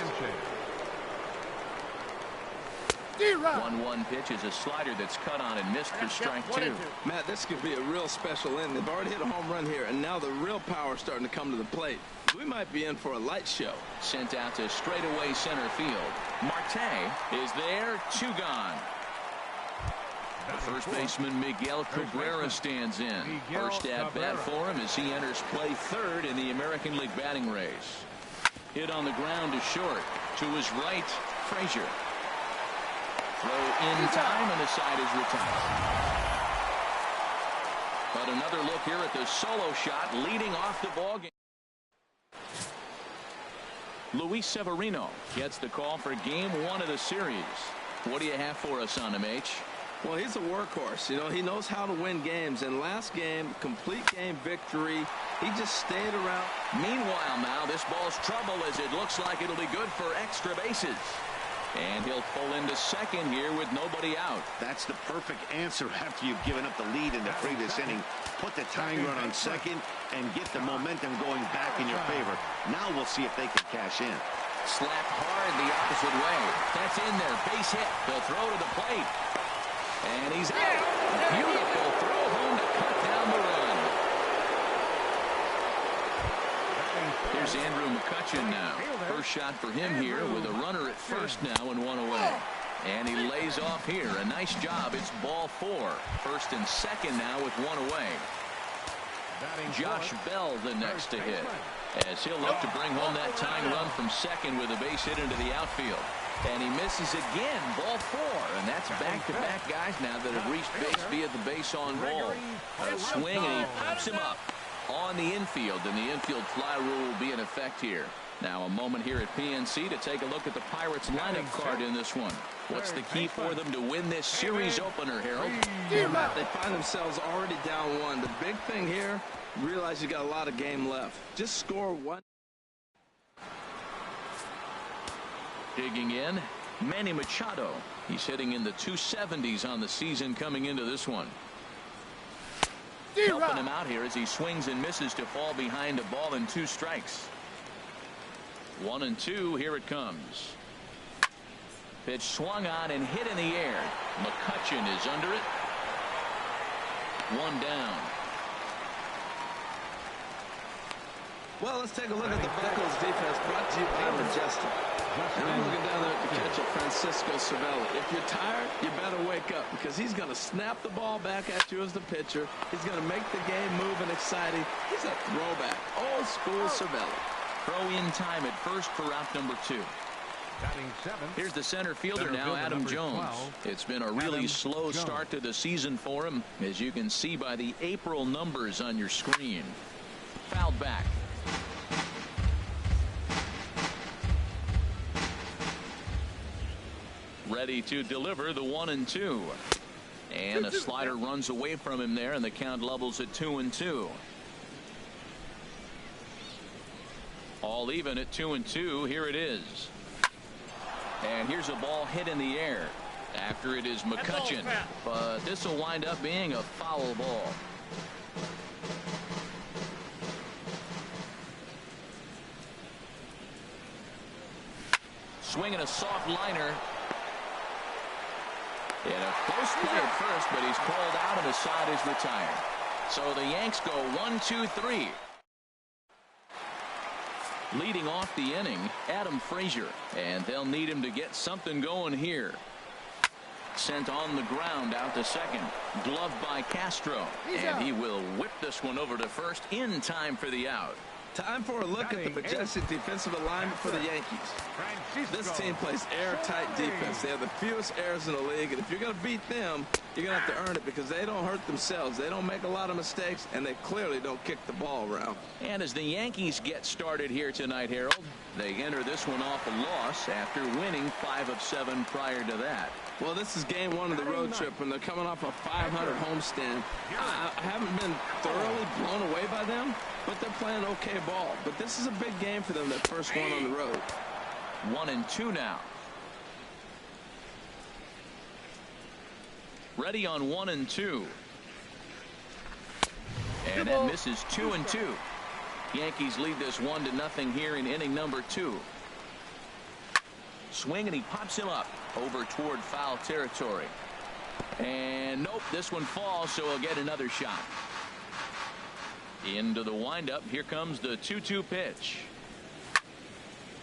1-1 pitch is a slider that's cut on and missed for strike 2. Matt, this could be a real special inning. They've already hit a home run here, and now the real power is starting to come to the plate. We might be in for a light show. Sent out to straightaway center field. Marte is there, 2 gone. The first baseman Miguel Cabrera stands in. First at bat for him as he enters play third in the American League batting race. Hit on the ground to short. To his right, Frazier. Throw in time, and the side is retired. But another look here at the solo shot leading off the ball game. Luis Severino gets the call for game 1 of the series. What do you have for us on him, H? Well, he's a workhorse. You know, he knows how to win games. And last game, complete game victory. He just stayed around. Meanwhile, now this ball's trouble as it looks like it'll be good for extra bases. And he'll pull into second here with nobody out. That's the perfect answer after you've given up the lead in the previous inning. Put the tying run on second and get the momentum going back in your favor. Now we'll see if they can cash in. Slapped hard the opposite way. That's in there. Base hit. The throw to the plate. And he's out. Beautiful throw home to cut down the run. Here's Andrew McCutchen now. First shot for him here with a runner at first now and 1 away. And he lays off here. A nice job. It's ball 4. First and second now with 1 away. Josh Bell the next to hit, as he'll look to bring home that tying run from second with a base hit into the outfield. And he misses again. Ball 4. And that's back-to-back guys now that have reached base via the base on ball. A swing, and he pops him up on the infield, and the infield fly rule will be in effect here. Now a moment here at PNC to take a look at the Pirates lineup card in this one. What's the key for them to win this series opener, Harold? Well, they find themselves already down 1. The big thing here, realize you got a lot of game left. Just score 1. Digging in, Manny Machado. He's hitting in the 270s on the season coming into this one. Helping him out here as he swings and misses to fall behind a ball and 2 strikes. 1-2. Here it comes. Pitch swung on and hit in the air. McCutchen is under it. 1 down. Well, let's take a look at the Buckles defense brought to you by Majestic. And I'm looking down there at the catcher, Francisco Cervelli. If you're tired, you better wake up, because he's going to snap the ball back at you as the pitcher. He's going to make the game move and exciting. He's a throwback. Old school Cervelli. Throw in time at first for route number 2. Here's the center fielder now, Adam Jones. It's been a really slow start to the season for him, as you can see by the April numbers on your screen. Fouled back. Ready to deliver the 1-2. And a slider runs away from him there, and the count levels at 2-2. All even at 2-2. Here it is. And here's a ball hit in the air. After it is McCutchen. But this will wind up being a foul ball. swinging a soft liner. And a close play at first, but he's called out and the side is retired. So the Yanks go 1-2-3. Leading off the inning, Adam Frazier, and they'll need him to get something going here. Sent on the ground out to second, gloved by Castro, and he will whip this one over to first in time for the out. Time for a look at the majestic defensive alignment for the Yankees. This team plays airtight defense. They have the fewest errors in the league, and if you're going to beat them, you're going to have to earn it because they don't hurt themselves. They don't make a lot of mistakes, and they clearly don't kick the ball around. And as the Yankees get started here tonight, Harold, they enter this one off a loss after winning 5 of 7 prior to that. Well, this is game 1 of the road trip, and they're coming off a 500 homestand. I haven't been thoroughly blown away by them, but they're playing okay ball. But this is a big game for them, that first one on the road. 1-2 now. Ready on 1-2. And that misses 2-2. Yankees lead this 1-0 here in inning number 2. Swing, and he pops him up over toward foul territory. And nope, this one falls, so he'll get another shot. Into the windup. Here comes the 2-2 pitch.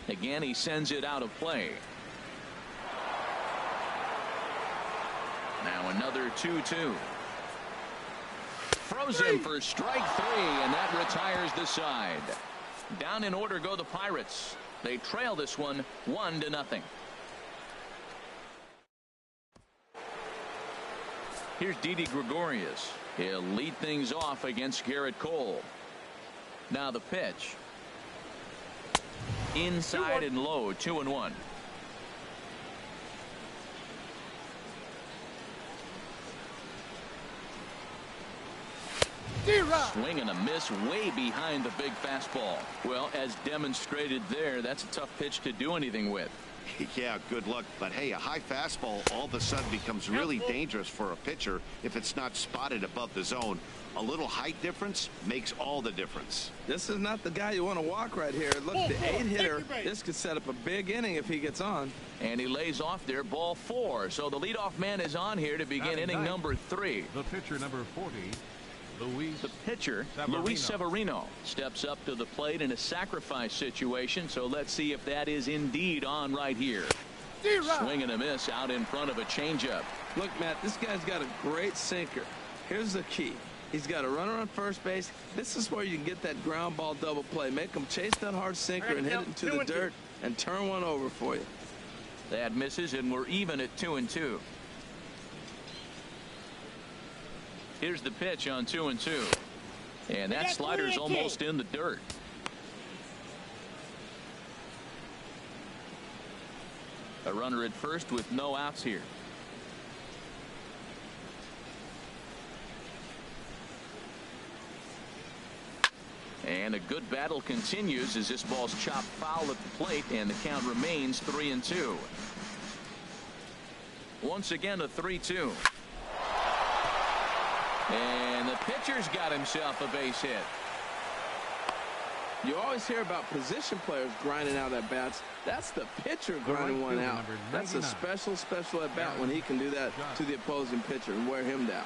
Again, he sends it out of play. Now another 2-2. Throws him for strike 3, and that retires the side. Down in order go the Pirates. They trail this one 1-0. Here's Didi Gregorius. He'll lead things off against Garrett Cole. Now the pitch. Inside and low, 2-1. Swing and a miss way behind the big fastball. Well, as demonstrated there, that's a tough pitch to do anything with. Yeah, good luck. But hey, a high fastball all of a sudden becomes really dangerous for a pitcher if it's not spotted above the zone. A little height difference makes all the difference. This is not the guy you want to walk right here. Look, the 8-hitter, this could set up a big inning if he gets on. And he lays off there, ball 4. So the leadoff man is on here to begin inning number 3. The pitcher, number 40. The pitcher, Luis Severino, steps up to the plate in a sacrifice situation. So let's see if that is indeed on right here. Swing and a miss out in front of a changeup. Look, Matt, this guy's got a great sinker. Here's the key. He's got a runner on first base. This is where you can get that ground ball double play. Make him chase that hard sinker and hit it into the dirt and turn one over for you. That misses, and we're even at 2-2. Here's the pitch on 2-2. And that slider's almost in the dirt. A runner at first with no outs here. And a good battle continues as this ball's chopped foul at the plate, and the count remains 3-2. Once again, a 3-2. And the pitcher's got himself a base hit. You always hear about position players grinding out at bats. That's the pitcher grinding one out. That's a special at bat when he can do that to the opposing pitcher and wear him down.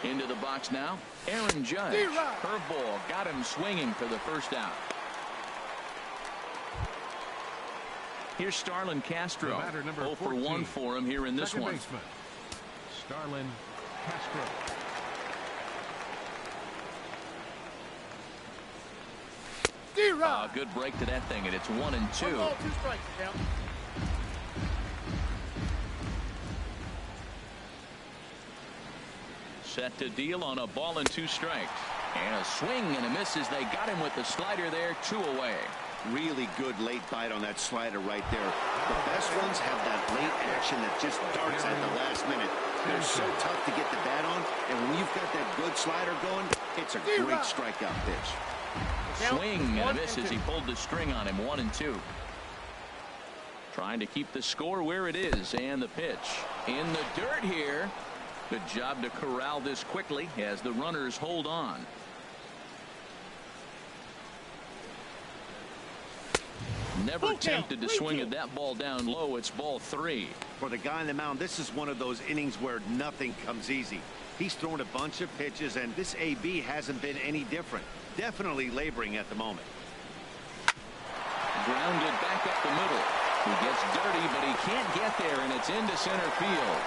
Into the box now, Aaron Judge. Curveball got him swinging for the first out. Here's Starlin Castro. 0 for 1 for him here in this one. Starlin Castro. Good break to that thing, and it's 1-2. Set to deal on a ball and 2 strikes. And a swing and a miss as they got him with the slider there, 2 away. Really good late bite on that slider right there. The best ones have that late action that just darts at the last minute. They're so tough to get the bat on, and when you've got that good slider going, it's a great strikeout pitch. Swing and a miss as he pulled the string on him, 1-2. Trying to keep the score where it is, and the pitch in the dirt here. Good job to corral this quickly as the runners hold on. Never tempted to swing at that ball down low. It's ball 3. For the guy on the mound, this is one of those innings where nothing comes easy. He's thrown a bunch of pitches, and this AB hasn't been any different. Definitely laboring at the moment. Grounded back up the middle. He gets dirty, but he can't get there, and it's into center field.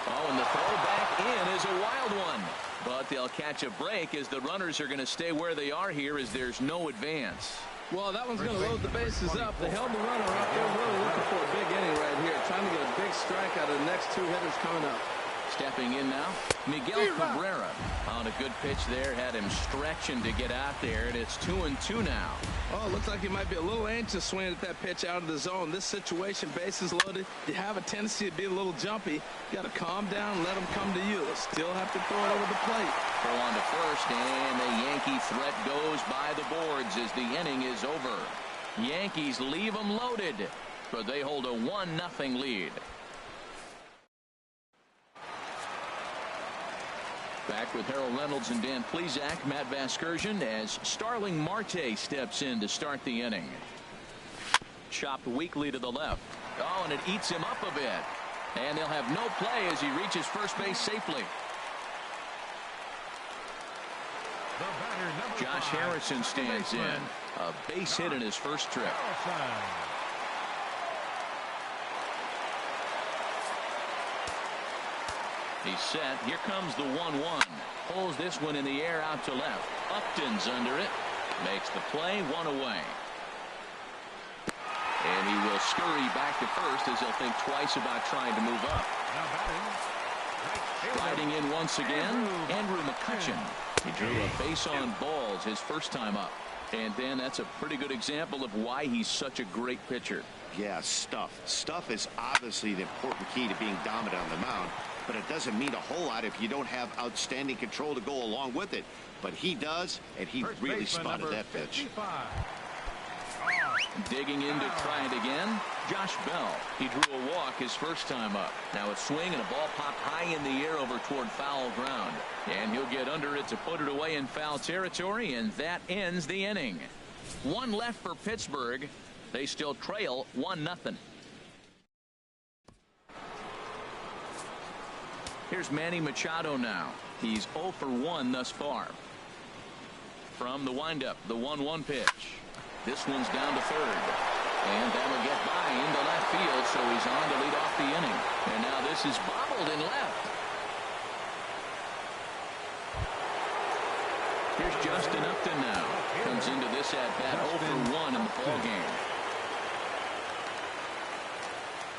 Oh, and the throw back in is a wild one. But they'll catch a break as the runners are going to stay where they are here as there's no advance. Well, that one's going to load the bases up. They held the runner up. They're really looking for a big inning right here. Trying to get a big strike out of the next 2 hitters coming up. Stepping in now, Miguel Cabrera. On a good pitch there, had him stretching to get out there, and it's 2-2 now. Oh, it looks like he might be a little anxious swinging at that pitch out of the zone. This situation, bases loaded, you have a tendency to be a little jumpy. You got to calm down and let them come to you. Still have to throw it over the plate. Throw on to first, and the Yankee threat goes by the boards as the inning is over. Yankees leave them loaded, but they hold a 1-0 lead. Back with Harold Reynolds and Dan Plesac, Matt Vasgersian as Starling Marte steps in to start the inning. Chopped weakly to the left. Oh, and it eats him up a bit. And they'll have no play as he reaches first base safely. Josh Harrison stands in. A base hit in his first trip. He's set. Here comes the 1-1. Pulls this one in the air out to left. Upton's under it. Makes the play, 1 away. And he will scurry back to first as he'll think twice about trying to move up. Riding in once again, Andrew McCutchen. He drew a base on balls his first time up. And Dan, that's a pretty good example of why he's such a great pitcher. Yeah, stuff. Stuff is obviously the important key to being dominant on the mound. But it doesn't mean a whole lot if you don't have outstanding control to go along with it. But he does, and he really spotted that pitch. Digging in to try it again, Josh Bell. He drew a walk his first time up. Now a swing and a ball popped high in the air over toward foul ground. And he'll get under it to put it away in foul territory, and that ends the inning. 1 left for Pittsburgh. They still trail 1-0. Here's Manny Machado now. He's 0 for 1 thus far. From the windup, the 1-1 pitch. This one's down to third. And that'll get by into left field, so he's on to lead off the inning. And now this is bobbled in left. Here's Justin Upton now. Comes into this at-bat 0 for 1 in the ballgame.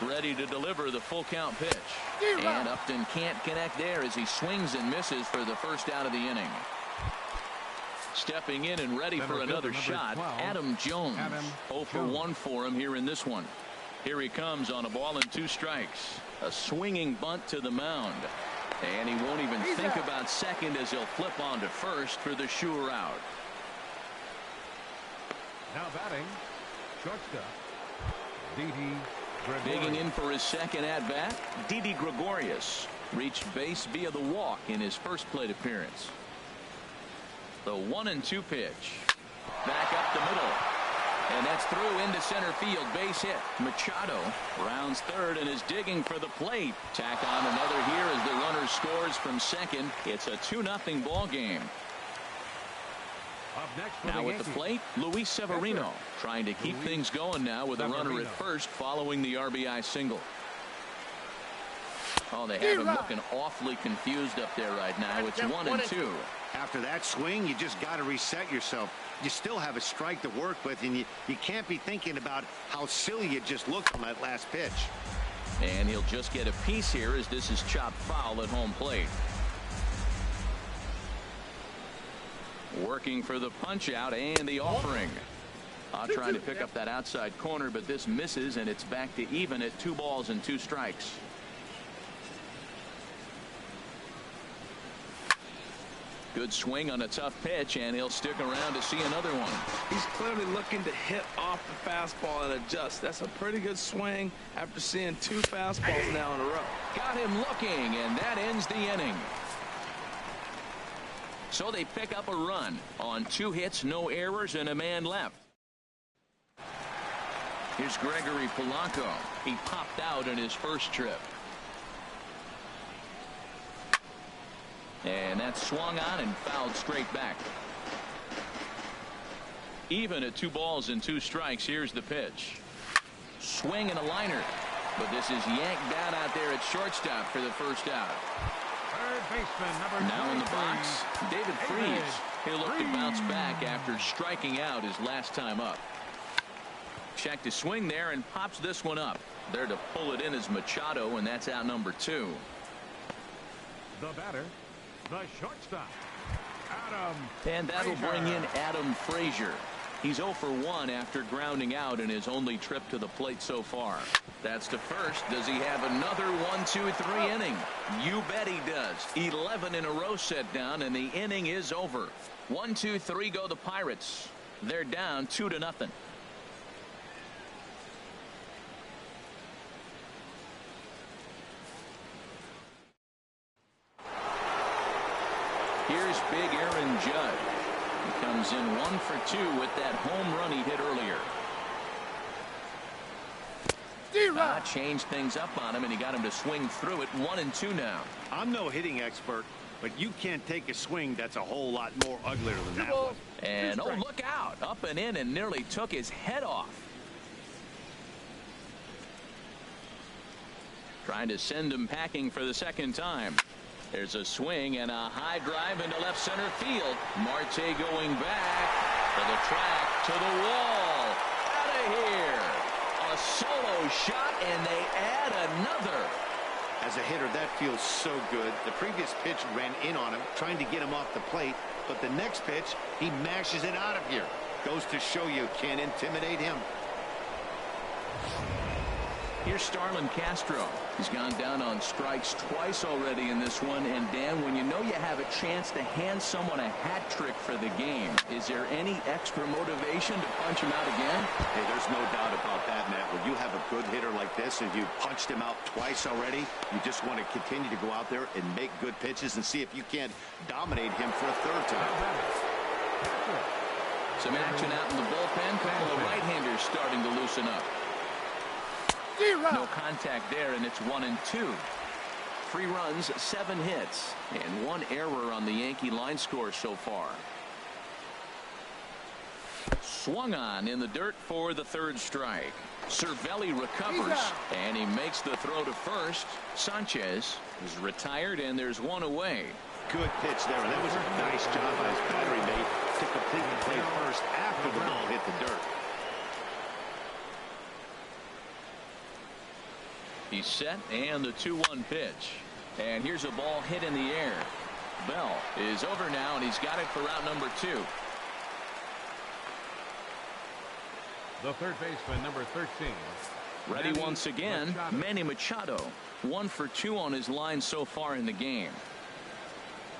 Ready to deliver the full count pitch. And Upton can't connect there as he swings and misses for the first out of the inning. Stepping in and ready for another shot, Adam Jones. 0 for 1 for him here in this one. Here he comes on a ball and 2 strikes. A swinging bunt to the mound. And he won't even think about second as he'll flip on to first for the sure out. Now batting, shortstop, Didi. Digging in for his second at-bat, Didi Gregorius reached base via the walk in his first plate appearance. The 1-2 pitch. Back up the middle. And that's through into center field. Base hit. Machado rounds third and is digging for the plate. Tack on another here as the runner scores from second. It's a 2-0 ball game. Now at the plate, Luis Severino trying to keep things going now with a runner at first following the RBI single. Oh, they have him looking awfully confused up there right now. It's 1-2. After that swing, you just got to reset yourself. You still have a strike to work with, and you can't be thinking about how silly you just looked on that last pitch. And he'll just get a piece here as this is chopped foul at home plate. Working for the punch out and the offering. Trying to pick up that outside corner, but this misses, and it's back to even at 2 balls and 2 strikes. Good swing on a tough pitch, and he'll stick around to see another one. He's clearly looking to hit off the fastball and adjust. That's a pretty good swing after seeing 2 fastballs now in a row. Got him looking, and that ends the inning. So they pick up a run on 2 hits, no errors, and a man left. Here's Gregory Polanco. He popped out in his first trip. And that swung on and fouled straight back. Even at 2 balls and 2 strikes. Here's the pitch. Swing and a liner. But this is yanked down out there at shortstop for the first out. Third baseman, number Now in the 23, box, David Freese. He'll look to bounce back after striking out his last time up. Check to swing there and pops this one up. There to pull it in is Machado, and that's out number 2. The batter, the shortstop, Adam And that'll Frazier. bring in Adam Frazier. He's 0 for 1 after grounding out in his only trip to the plate so far. That's to first. Does he have another 1-2-3 inning? You bet he does. 11 in a row set down, and the inning is over. 1-2-3 go the Pirates. They're down 2-0. Here's big Aaron Judge. He comes in 1 for 2 with that home run he hit earlier. Changed things up on him, and he got him to swing through it. 1-2 now. I'm no hitting expert, but you can't take a swing that's a whole lot more uglier than that one. And oh, look out. Up and in and nearly took his head off. Trying to send him packing for the second time. There's a swing and a high drive into left center field. Marte going back to the track, to the wall. Out of here. A solo shot, and they add another. As a hitter, that feels so good. The previous pitch ran in on him, trying to get him off the plate. But the next pitch, he mashes it out of here. Goes to show you can't intimidate him. Here's Starlin Castro. He's gone down on strikes twice already in this one. And Dan, when you know you have a chance to hand someone a hat trick for the game, is there any extra motivation to punch him out again? Hey, there's no doubt about that, Matt. When you have a good hitter like this and you punched him out twice already, you just want to continue to go out there and make good pitches and see if you can't dominate him for a 3rd time. Some action out in the bullpen. Couple of right-handers starting to loosen up. No contact there, and it's 1-2. 3 runs, 7 hits, and 1 error on the Yankee line score so far. Swung on in the dirt for the 3rd strike. Cervelli recovers, and he makes the throw to first. Sanchez is retired, and there's 1 away. Good pitch there, and that was a nice job by his battery mate to complete the play first after the ball hit the dirt. He's set, and the 2-1 pitch. And here's a ball hit in the air. Bell is over now, and he's got it for route number 2. The third baseman, number 13. Ready once again, Manny Machado. 1 for 2 on his line so far in the game.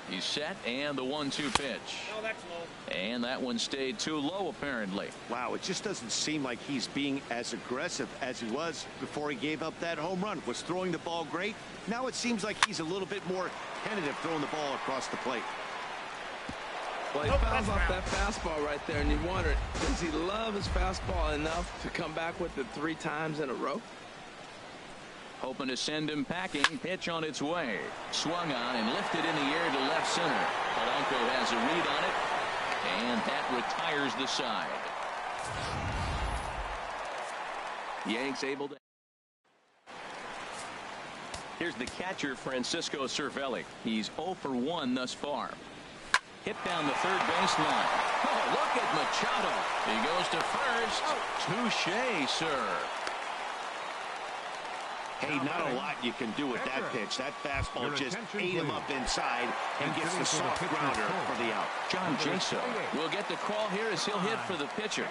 He's set, and the 1-2 pitch. Oh, that's low. And that one stayed too low, apparently. Wow, it just doesn't seem like he's being as aggressive as he was before he gave up that home run. Was throwing the ball great. Now it seems like he's a little bit more tentative throwing the ball across the plate. Well, he fouls off that fastball right there, and you wonder, does he love his fastball enough to come back with it 3 times in a row? Hoping to send him packing. Pitch on its way. Swung on and lifted in the air to left center. Polanco has a read on it, and that retires the side. Yanks able to. Here's the catcher, Francisco Cervelli. He's 0 for 1 thus far. Hit down the third baseline. Oh, look at Machado. He goes to first. Touche, sir. Hey, not a lot you can do with that pitch. That fastball just ate him up inside and gets the soft grounder for the out. John Jaso will get the call here as he'll hit for the pitcher.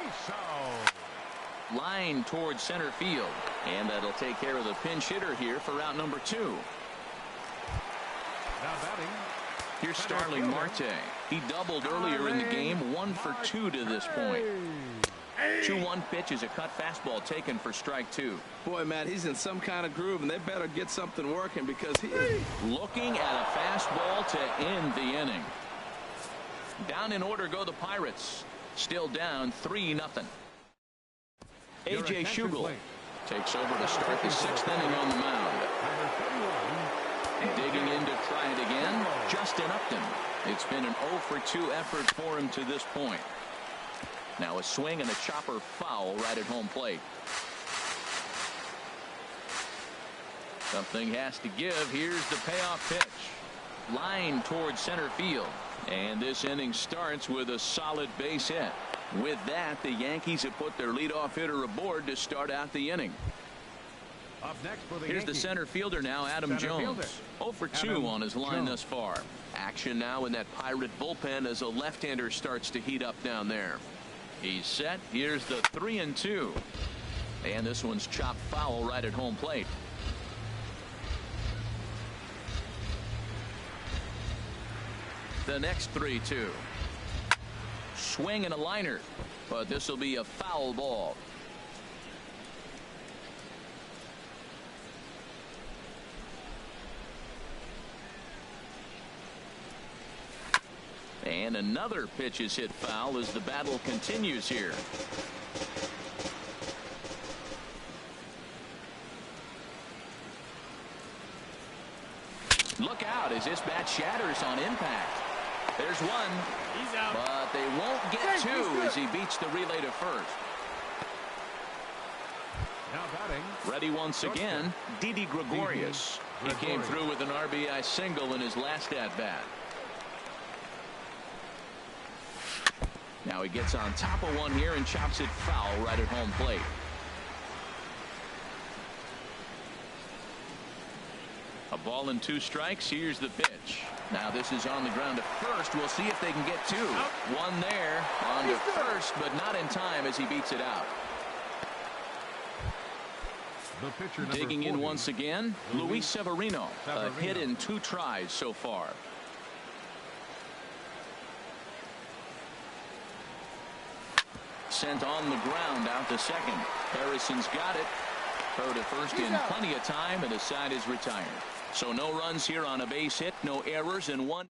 Line towards center field. And that'll take care of the pinch hitter here for route number 2. Now batting, Here's Starling Marte. He doubled earlier in the game, 1 for 2 to this point. 2-1 pitch is a cut fastball taken for strike 2. Boy, Matt, he's in some kind of groove, and they better get something working because he is looking at a fastball to end the inning. Down in order go the Pirates. Still down 3-0. A.J. Schugel takes over to start the 6th inning on the mound. Digging in to try it again, Justin Upton. It's been an 0 for 2 effort for him to this point. Now a swing and a chopper foul right at home plate. Something has to give. Here's the payoff pitch. Line towards center field. And this inning starts with a solid base hit. With that, the Yankees have put their leadoff hitter aboard to start out the inning. Up next for the Here's the center fielder now, Adam Jones. 0 for 2 on his line thus far. Action now in that Pirate bullpen as a left-hander starts to heat up down there. He's set. Here's the 3-2. And this one's chopped foul right at home plate. The next 3-2. Swing and a liner. But this will be a foul ball. And another pitch is hit foul as the battle continues here. Look out as this bat shatters on impact. There's one. He's out. But they won't get 2 as he beats the relay to first. Now batting. Ready once again, Didi Gregorius. He came through with an RBI single in his last at-bat. Now he gets on top of one here and chops it foul right at home plate. A ball and 2 strikes. Here's the pitch. Now this is on the ground to first. We'll see if they can get 2. One there on to first, but not in time as he beats it out. The pitcher, digging in once again, Luis Severino. A hit in 2 tries so far. Sent on the ground out to second. Harrison's got it. Throw to first in plenty of time, and the side is retired. So no runs here on a base hit, no errors, and 1.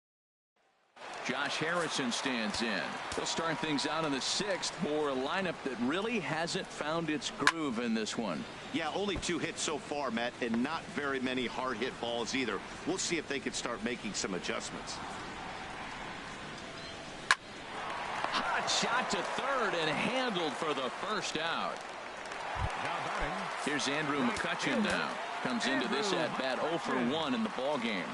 Josh Harrison stands in. They'll start things out in the 6th for a lineup that really hasn't found its groove in this one. Yeah, only 2 hits so far, Matt, and not very many hard hit balls either. We'll see if they can start making some adjustments. Hot shot to third and handled for the first out. Here's Andrew McCutchen now. Comes into this at-bat 0 for 1 in the ball game.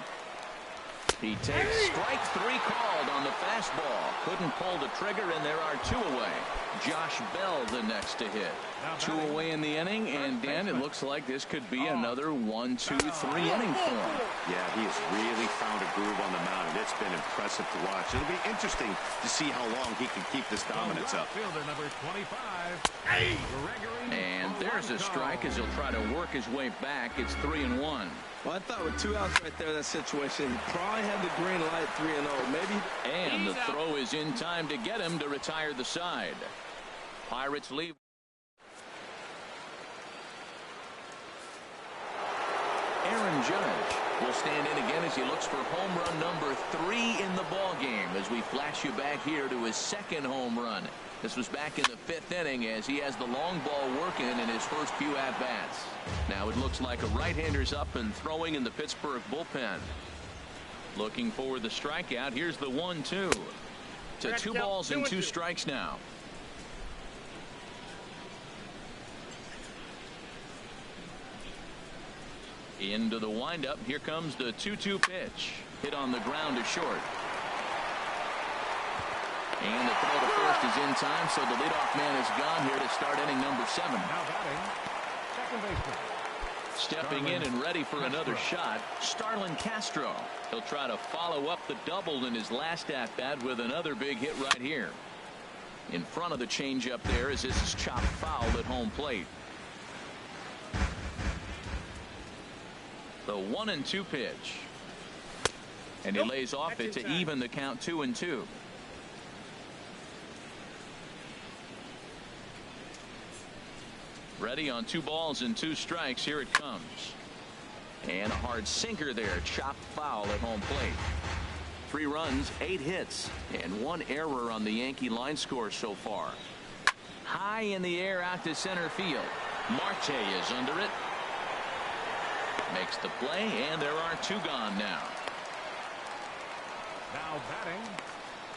He takes strike 3 called on the fastball. Couldn't pull the trigger, and there are 2 away. Josh Bell the next to hit. 2 away in the inning, and Dan, it looks like this could be another 1, 2, 3 inning for him. Yeah, he has really found a groove on the mound, and it's been impressive to watch. It'll be interesting to see how long he can keep this dominance up. Fielder number 25. And there's a strike as he'll try to work his way back. It's 3-1. Well, I thought with 2 outs right there in that situation, he probably had the green light 3-0, maybe. And the throw is in time to get him to retire the side. Pirates leave. Aaron Judge will stand in again as he looks for home run number 3 in the ball game as we flash you back here to his 2nd home run. This was back in the 5th inning as he has the long ball working in his first few at-bats. Now it looks like a right-hander's up and throwing in the Pittsburgh bullpen. Looking for the strikeout. Here's the 1-2. To 2 balls and 2 strikes now. Into the windup. Here comes the 2-2 pitch. Hit on the ground to short. And the throw to first is in time, so the leadoff man is gone here to start inning number 7. Now batting, second baseman. Stepping in and ready for another shot, Starlin Castro. He'll try to follow up the double in his last at-bat with another big hit right here. In front of the changeup there as this is chopped foul at home plate. The 1-2 pitch. And he lays off it to even the count 2-2. Ready on 2 balls and 2 strikes. Here it comes. And a hard sinker there. Chopped foul at home plate. 3 runs, 8 hits, and 1 error on the Yankee line score so far. High in the air out to center field. Marte is under it. Makes the play, and there are 2 gone now. Now batting,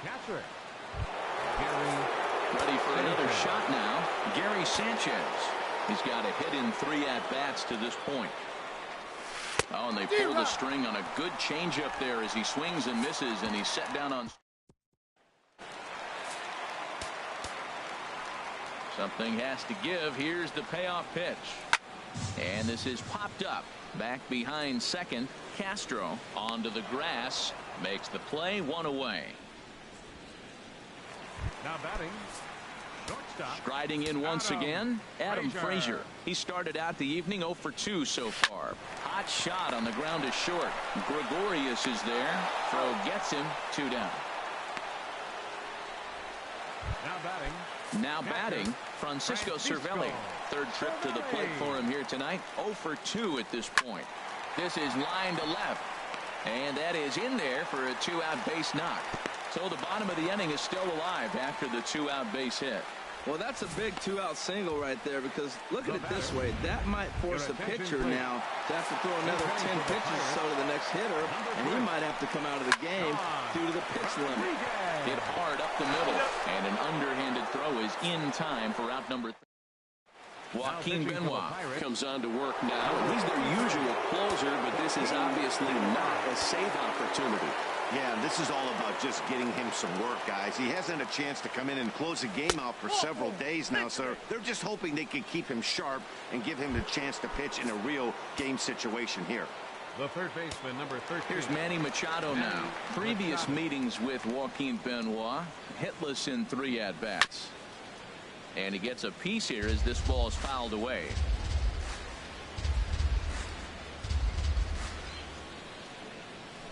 catcher. Ready for another shot now. Gary Sanchez. He's got a hit in 3 at-bats to this point. Oh, and they pull the string on a good changeup there as he swings and misses, and he's set down on. Something has to give. Here's the payoff pitch. And this is popped up. Back behind second. Castro onto the grass. Makes the play. 1 away. Now batting, shortstop. Striding in once again, Adam Frazier. He started out the evening 0 for 2 so far. Hot shot on the ground is short. Gregorius is there. Throw gets him. 2 down. Now batting, Francisco Cervelli. 3rd trip to the plate for him here tonight. 0 for 2 at this point. This is line to left. And that is in there for a 2-out base knock. So the bottom of the inning is still alive after the 2-out base hit. Well, that's a big 2-out single right there, because look at it this way. That might force a pitcher now to have to throw another 10 pitches or so to the next hitter, and he might have to come out of the game due to the pitch limit. Hit hard up the middle, and an underhanded throw is in time for out number 3. Joaquin Benoit comes on to work now, and he's their usual closer, but this is obviously not a save opportunity. Yeah, this is all about just getting him some work, guys. He hasn't had a chance to come in and close the game out for several days now, so they're just hoping they can keep him sharp and give him the chance to pitch in a real game situation here. The third baseman, number 13. Here's Manny Machado now. Previous meetings with Joaquin Benoit, hitless in 3 at-bats. And he gets a piece here as this ball is fouled away.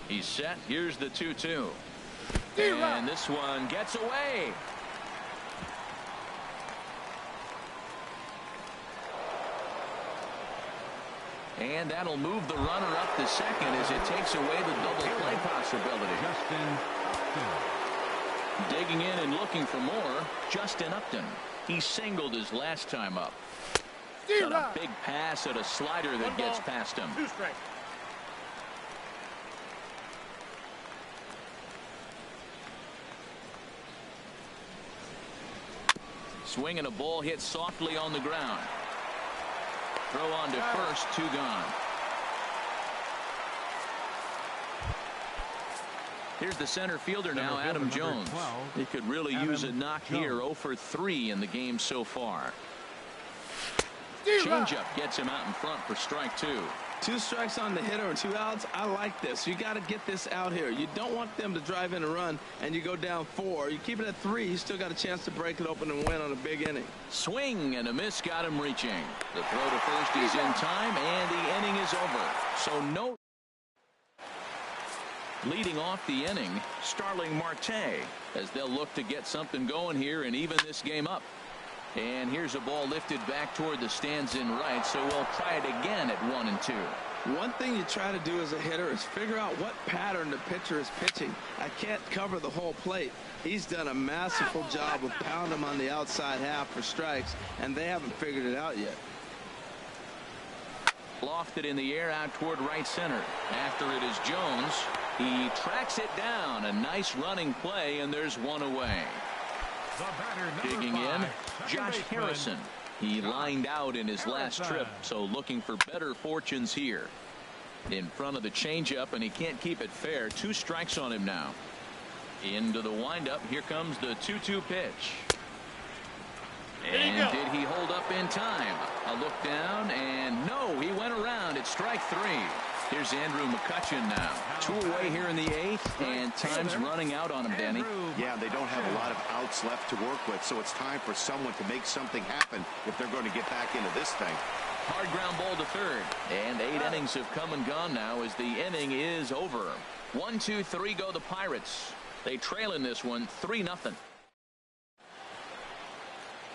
He's set. Here's the 2-2. And this one gets away. And that'll move the runner up to second as it takes away the double play possibility. Digging in and looking for more, Justin Upton. He singled his last time up. Got a big pass at a slider that gets past him. 2 strikes. Swing and a ball hit softly on the ground. Throw on to first, 2 gone. Here's the center fielder now, Adam Jones. He could really use a knock here. 0 for 3 in the game so far. Changeup gets him out in front for strike 2. 2 strikes on the hitter and 2 outs. I like this. You got to get this out here. You don't want them to drive in a run and you go down 4. You keep it at 3. You still got a chance to break it open and win on a big inning. Swing and a miss got him reaching. The throw to first is in time, and the inning is over. So no. Leading off the inning, Starling Marte, as they'll look to get something going here and even this game up. And here's a ball lifted back toward the stands in right, so we'll try it again at 1-2. One thing you try to do as a hitter is figure out what pattern the pitcher is pitching. I can't cover the whole plate. He's done a masterful job of pounding him on the outside half for strikes, and they haven't figured it out yet. Lofted in the air out toward right center. After it is Jones. He tracks it down. A nice running play, and there's 1 away. Digging in, Josh Harrison. He lined out in his last trip, so looking for better fortunes here. In front of the changeup, and he can't keep it fair. 2 strikes on him now. Into the windup. Here comes the 2-2 pitch. And did he hold up in time? A look down, and no, he went around at strike 3. Here's Andrew McCutchen now. 2 away here in the 8th, and time's running out on him, Danny. Yeah, they don't have a lot of outs left to work with, so it's time for someone to make something happen if they're going to get back into this thing. Hard ground ball to third, and 8 innings have come and gone now as the inning is over. 1-2-3 go the Pirates. They trail in this one 3-0.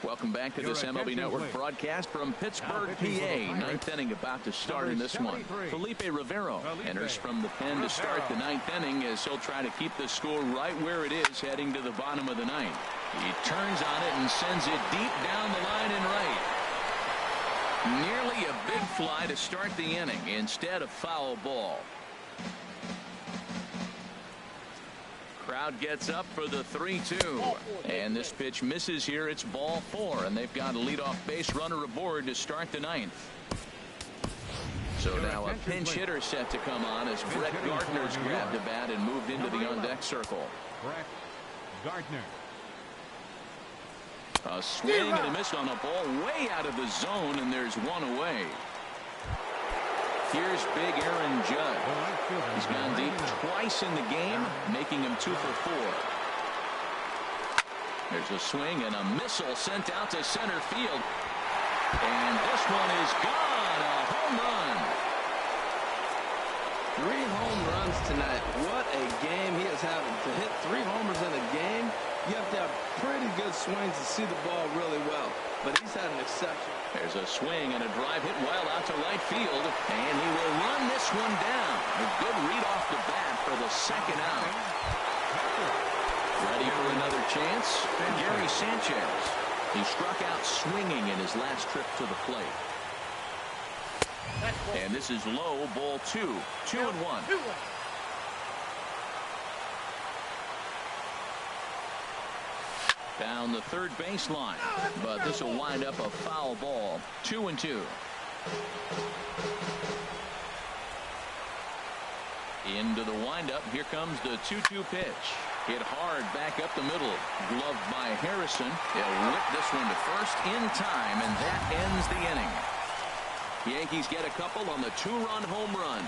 Welcome back to this MLB Network broadcast from Pittsburgh, PA. Ninth inning about to start in this one. Felipe Rivero enters from the pen to start the ninth inning as he'll try to keep the score right where it is heading to the bottom of the ninth. He turns on it and sends it deep down the line and right. Nearly a big fly to start the inning instead of foul ball. Crowd gets up for the 3-2, and this pitch misses here. It's ball 4, and they've got a leadoff base runner aboard to start the ninth. So now a pinch hitter set to come on as Brett Gardner's grabbed a bat and moved into the on-deck circle. Brett Gardner. A swing and a miss on a ball way out of the zone, and there's one away. Here's big Aaron Judd. He's gone deep twice in the game, making him 2 for 4. There's a swing and a missile sent out to center field. And this one is gone. A home run. 3 home runs tonight. What a game he is having. To hit 3 homers in a game, you have to have pretty good swings to see the ball really well. But he's had an exception. There's a swing and a drive hit well out to right field, and he will run this one down. A good read off the bat for the second out. Ready for another chance? Gary Sanchez. He struck out swinging in his last trip to the plate. And this is low, ball 2. 2-1. Down the third baseline, but this will wind up a foul ball. 2-2. Into the windup. Here comes the 2-2 pitch. Hit hard back up the middle. Gloved by Harrison. He'll whip this one to first in time, and that ends the inning. Yankees get a couple on the 2-run home run.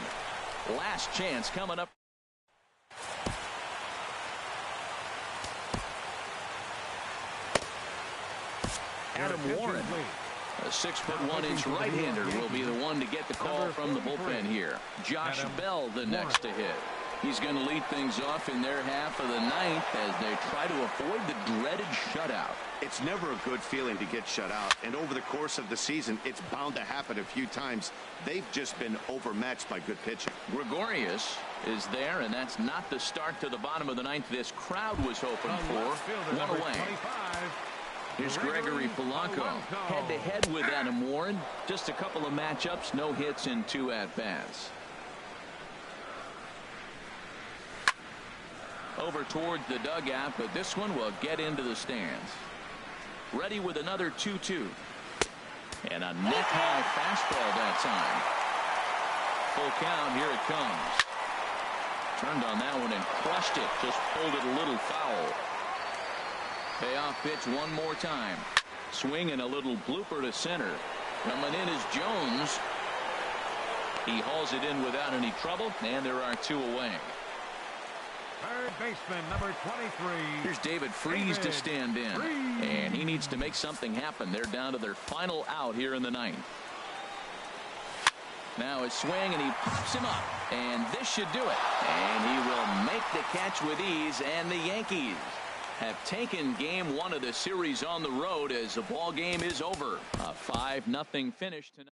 Last chance coming up. Adam Warren, a 6'1" right-hander, will be the one to get the call from the bullpen here. Josh Bell the next to hit. He's going to lead things off in their half of the ninth as they try to avoid the dreaded shutout. It's never a good feeling to get shut out, and over the course of the season, it's bound to happen a few times. They've just been overmatched by good pitching. Gregorius is there, and that's not the start to the bottom of the ninth this crowd was hoping for. One away. Here's Gregory Polanco head-to-head with Adam Warren. Just a couple of matchups, no hits in 2 at-bats. Over towards the dugout, but this one will get into the stands. Ready with another 2-2. And a neck-high fastball that time. Full count, here it comes. Turned on that one and crushed it. Just pulled it a little foul. Payoff pitch one more time. Swing and a little blooper to center. Coming in is Jones. He hauls it in without any trouble, and there are 2 away. Third baseman, number 23. Here's David Freese to stand in. And he needs to make something happen. They're down to their final out here in the ninth. Now a swing, and he pops him up. And this should do it. And he will make the catch with ease, and the Yankees have taken game 1 of the series on the road as the ball game is over. A 5-0 finish tonight.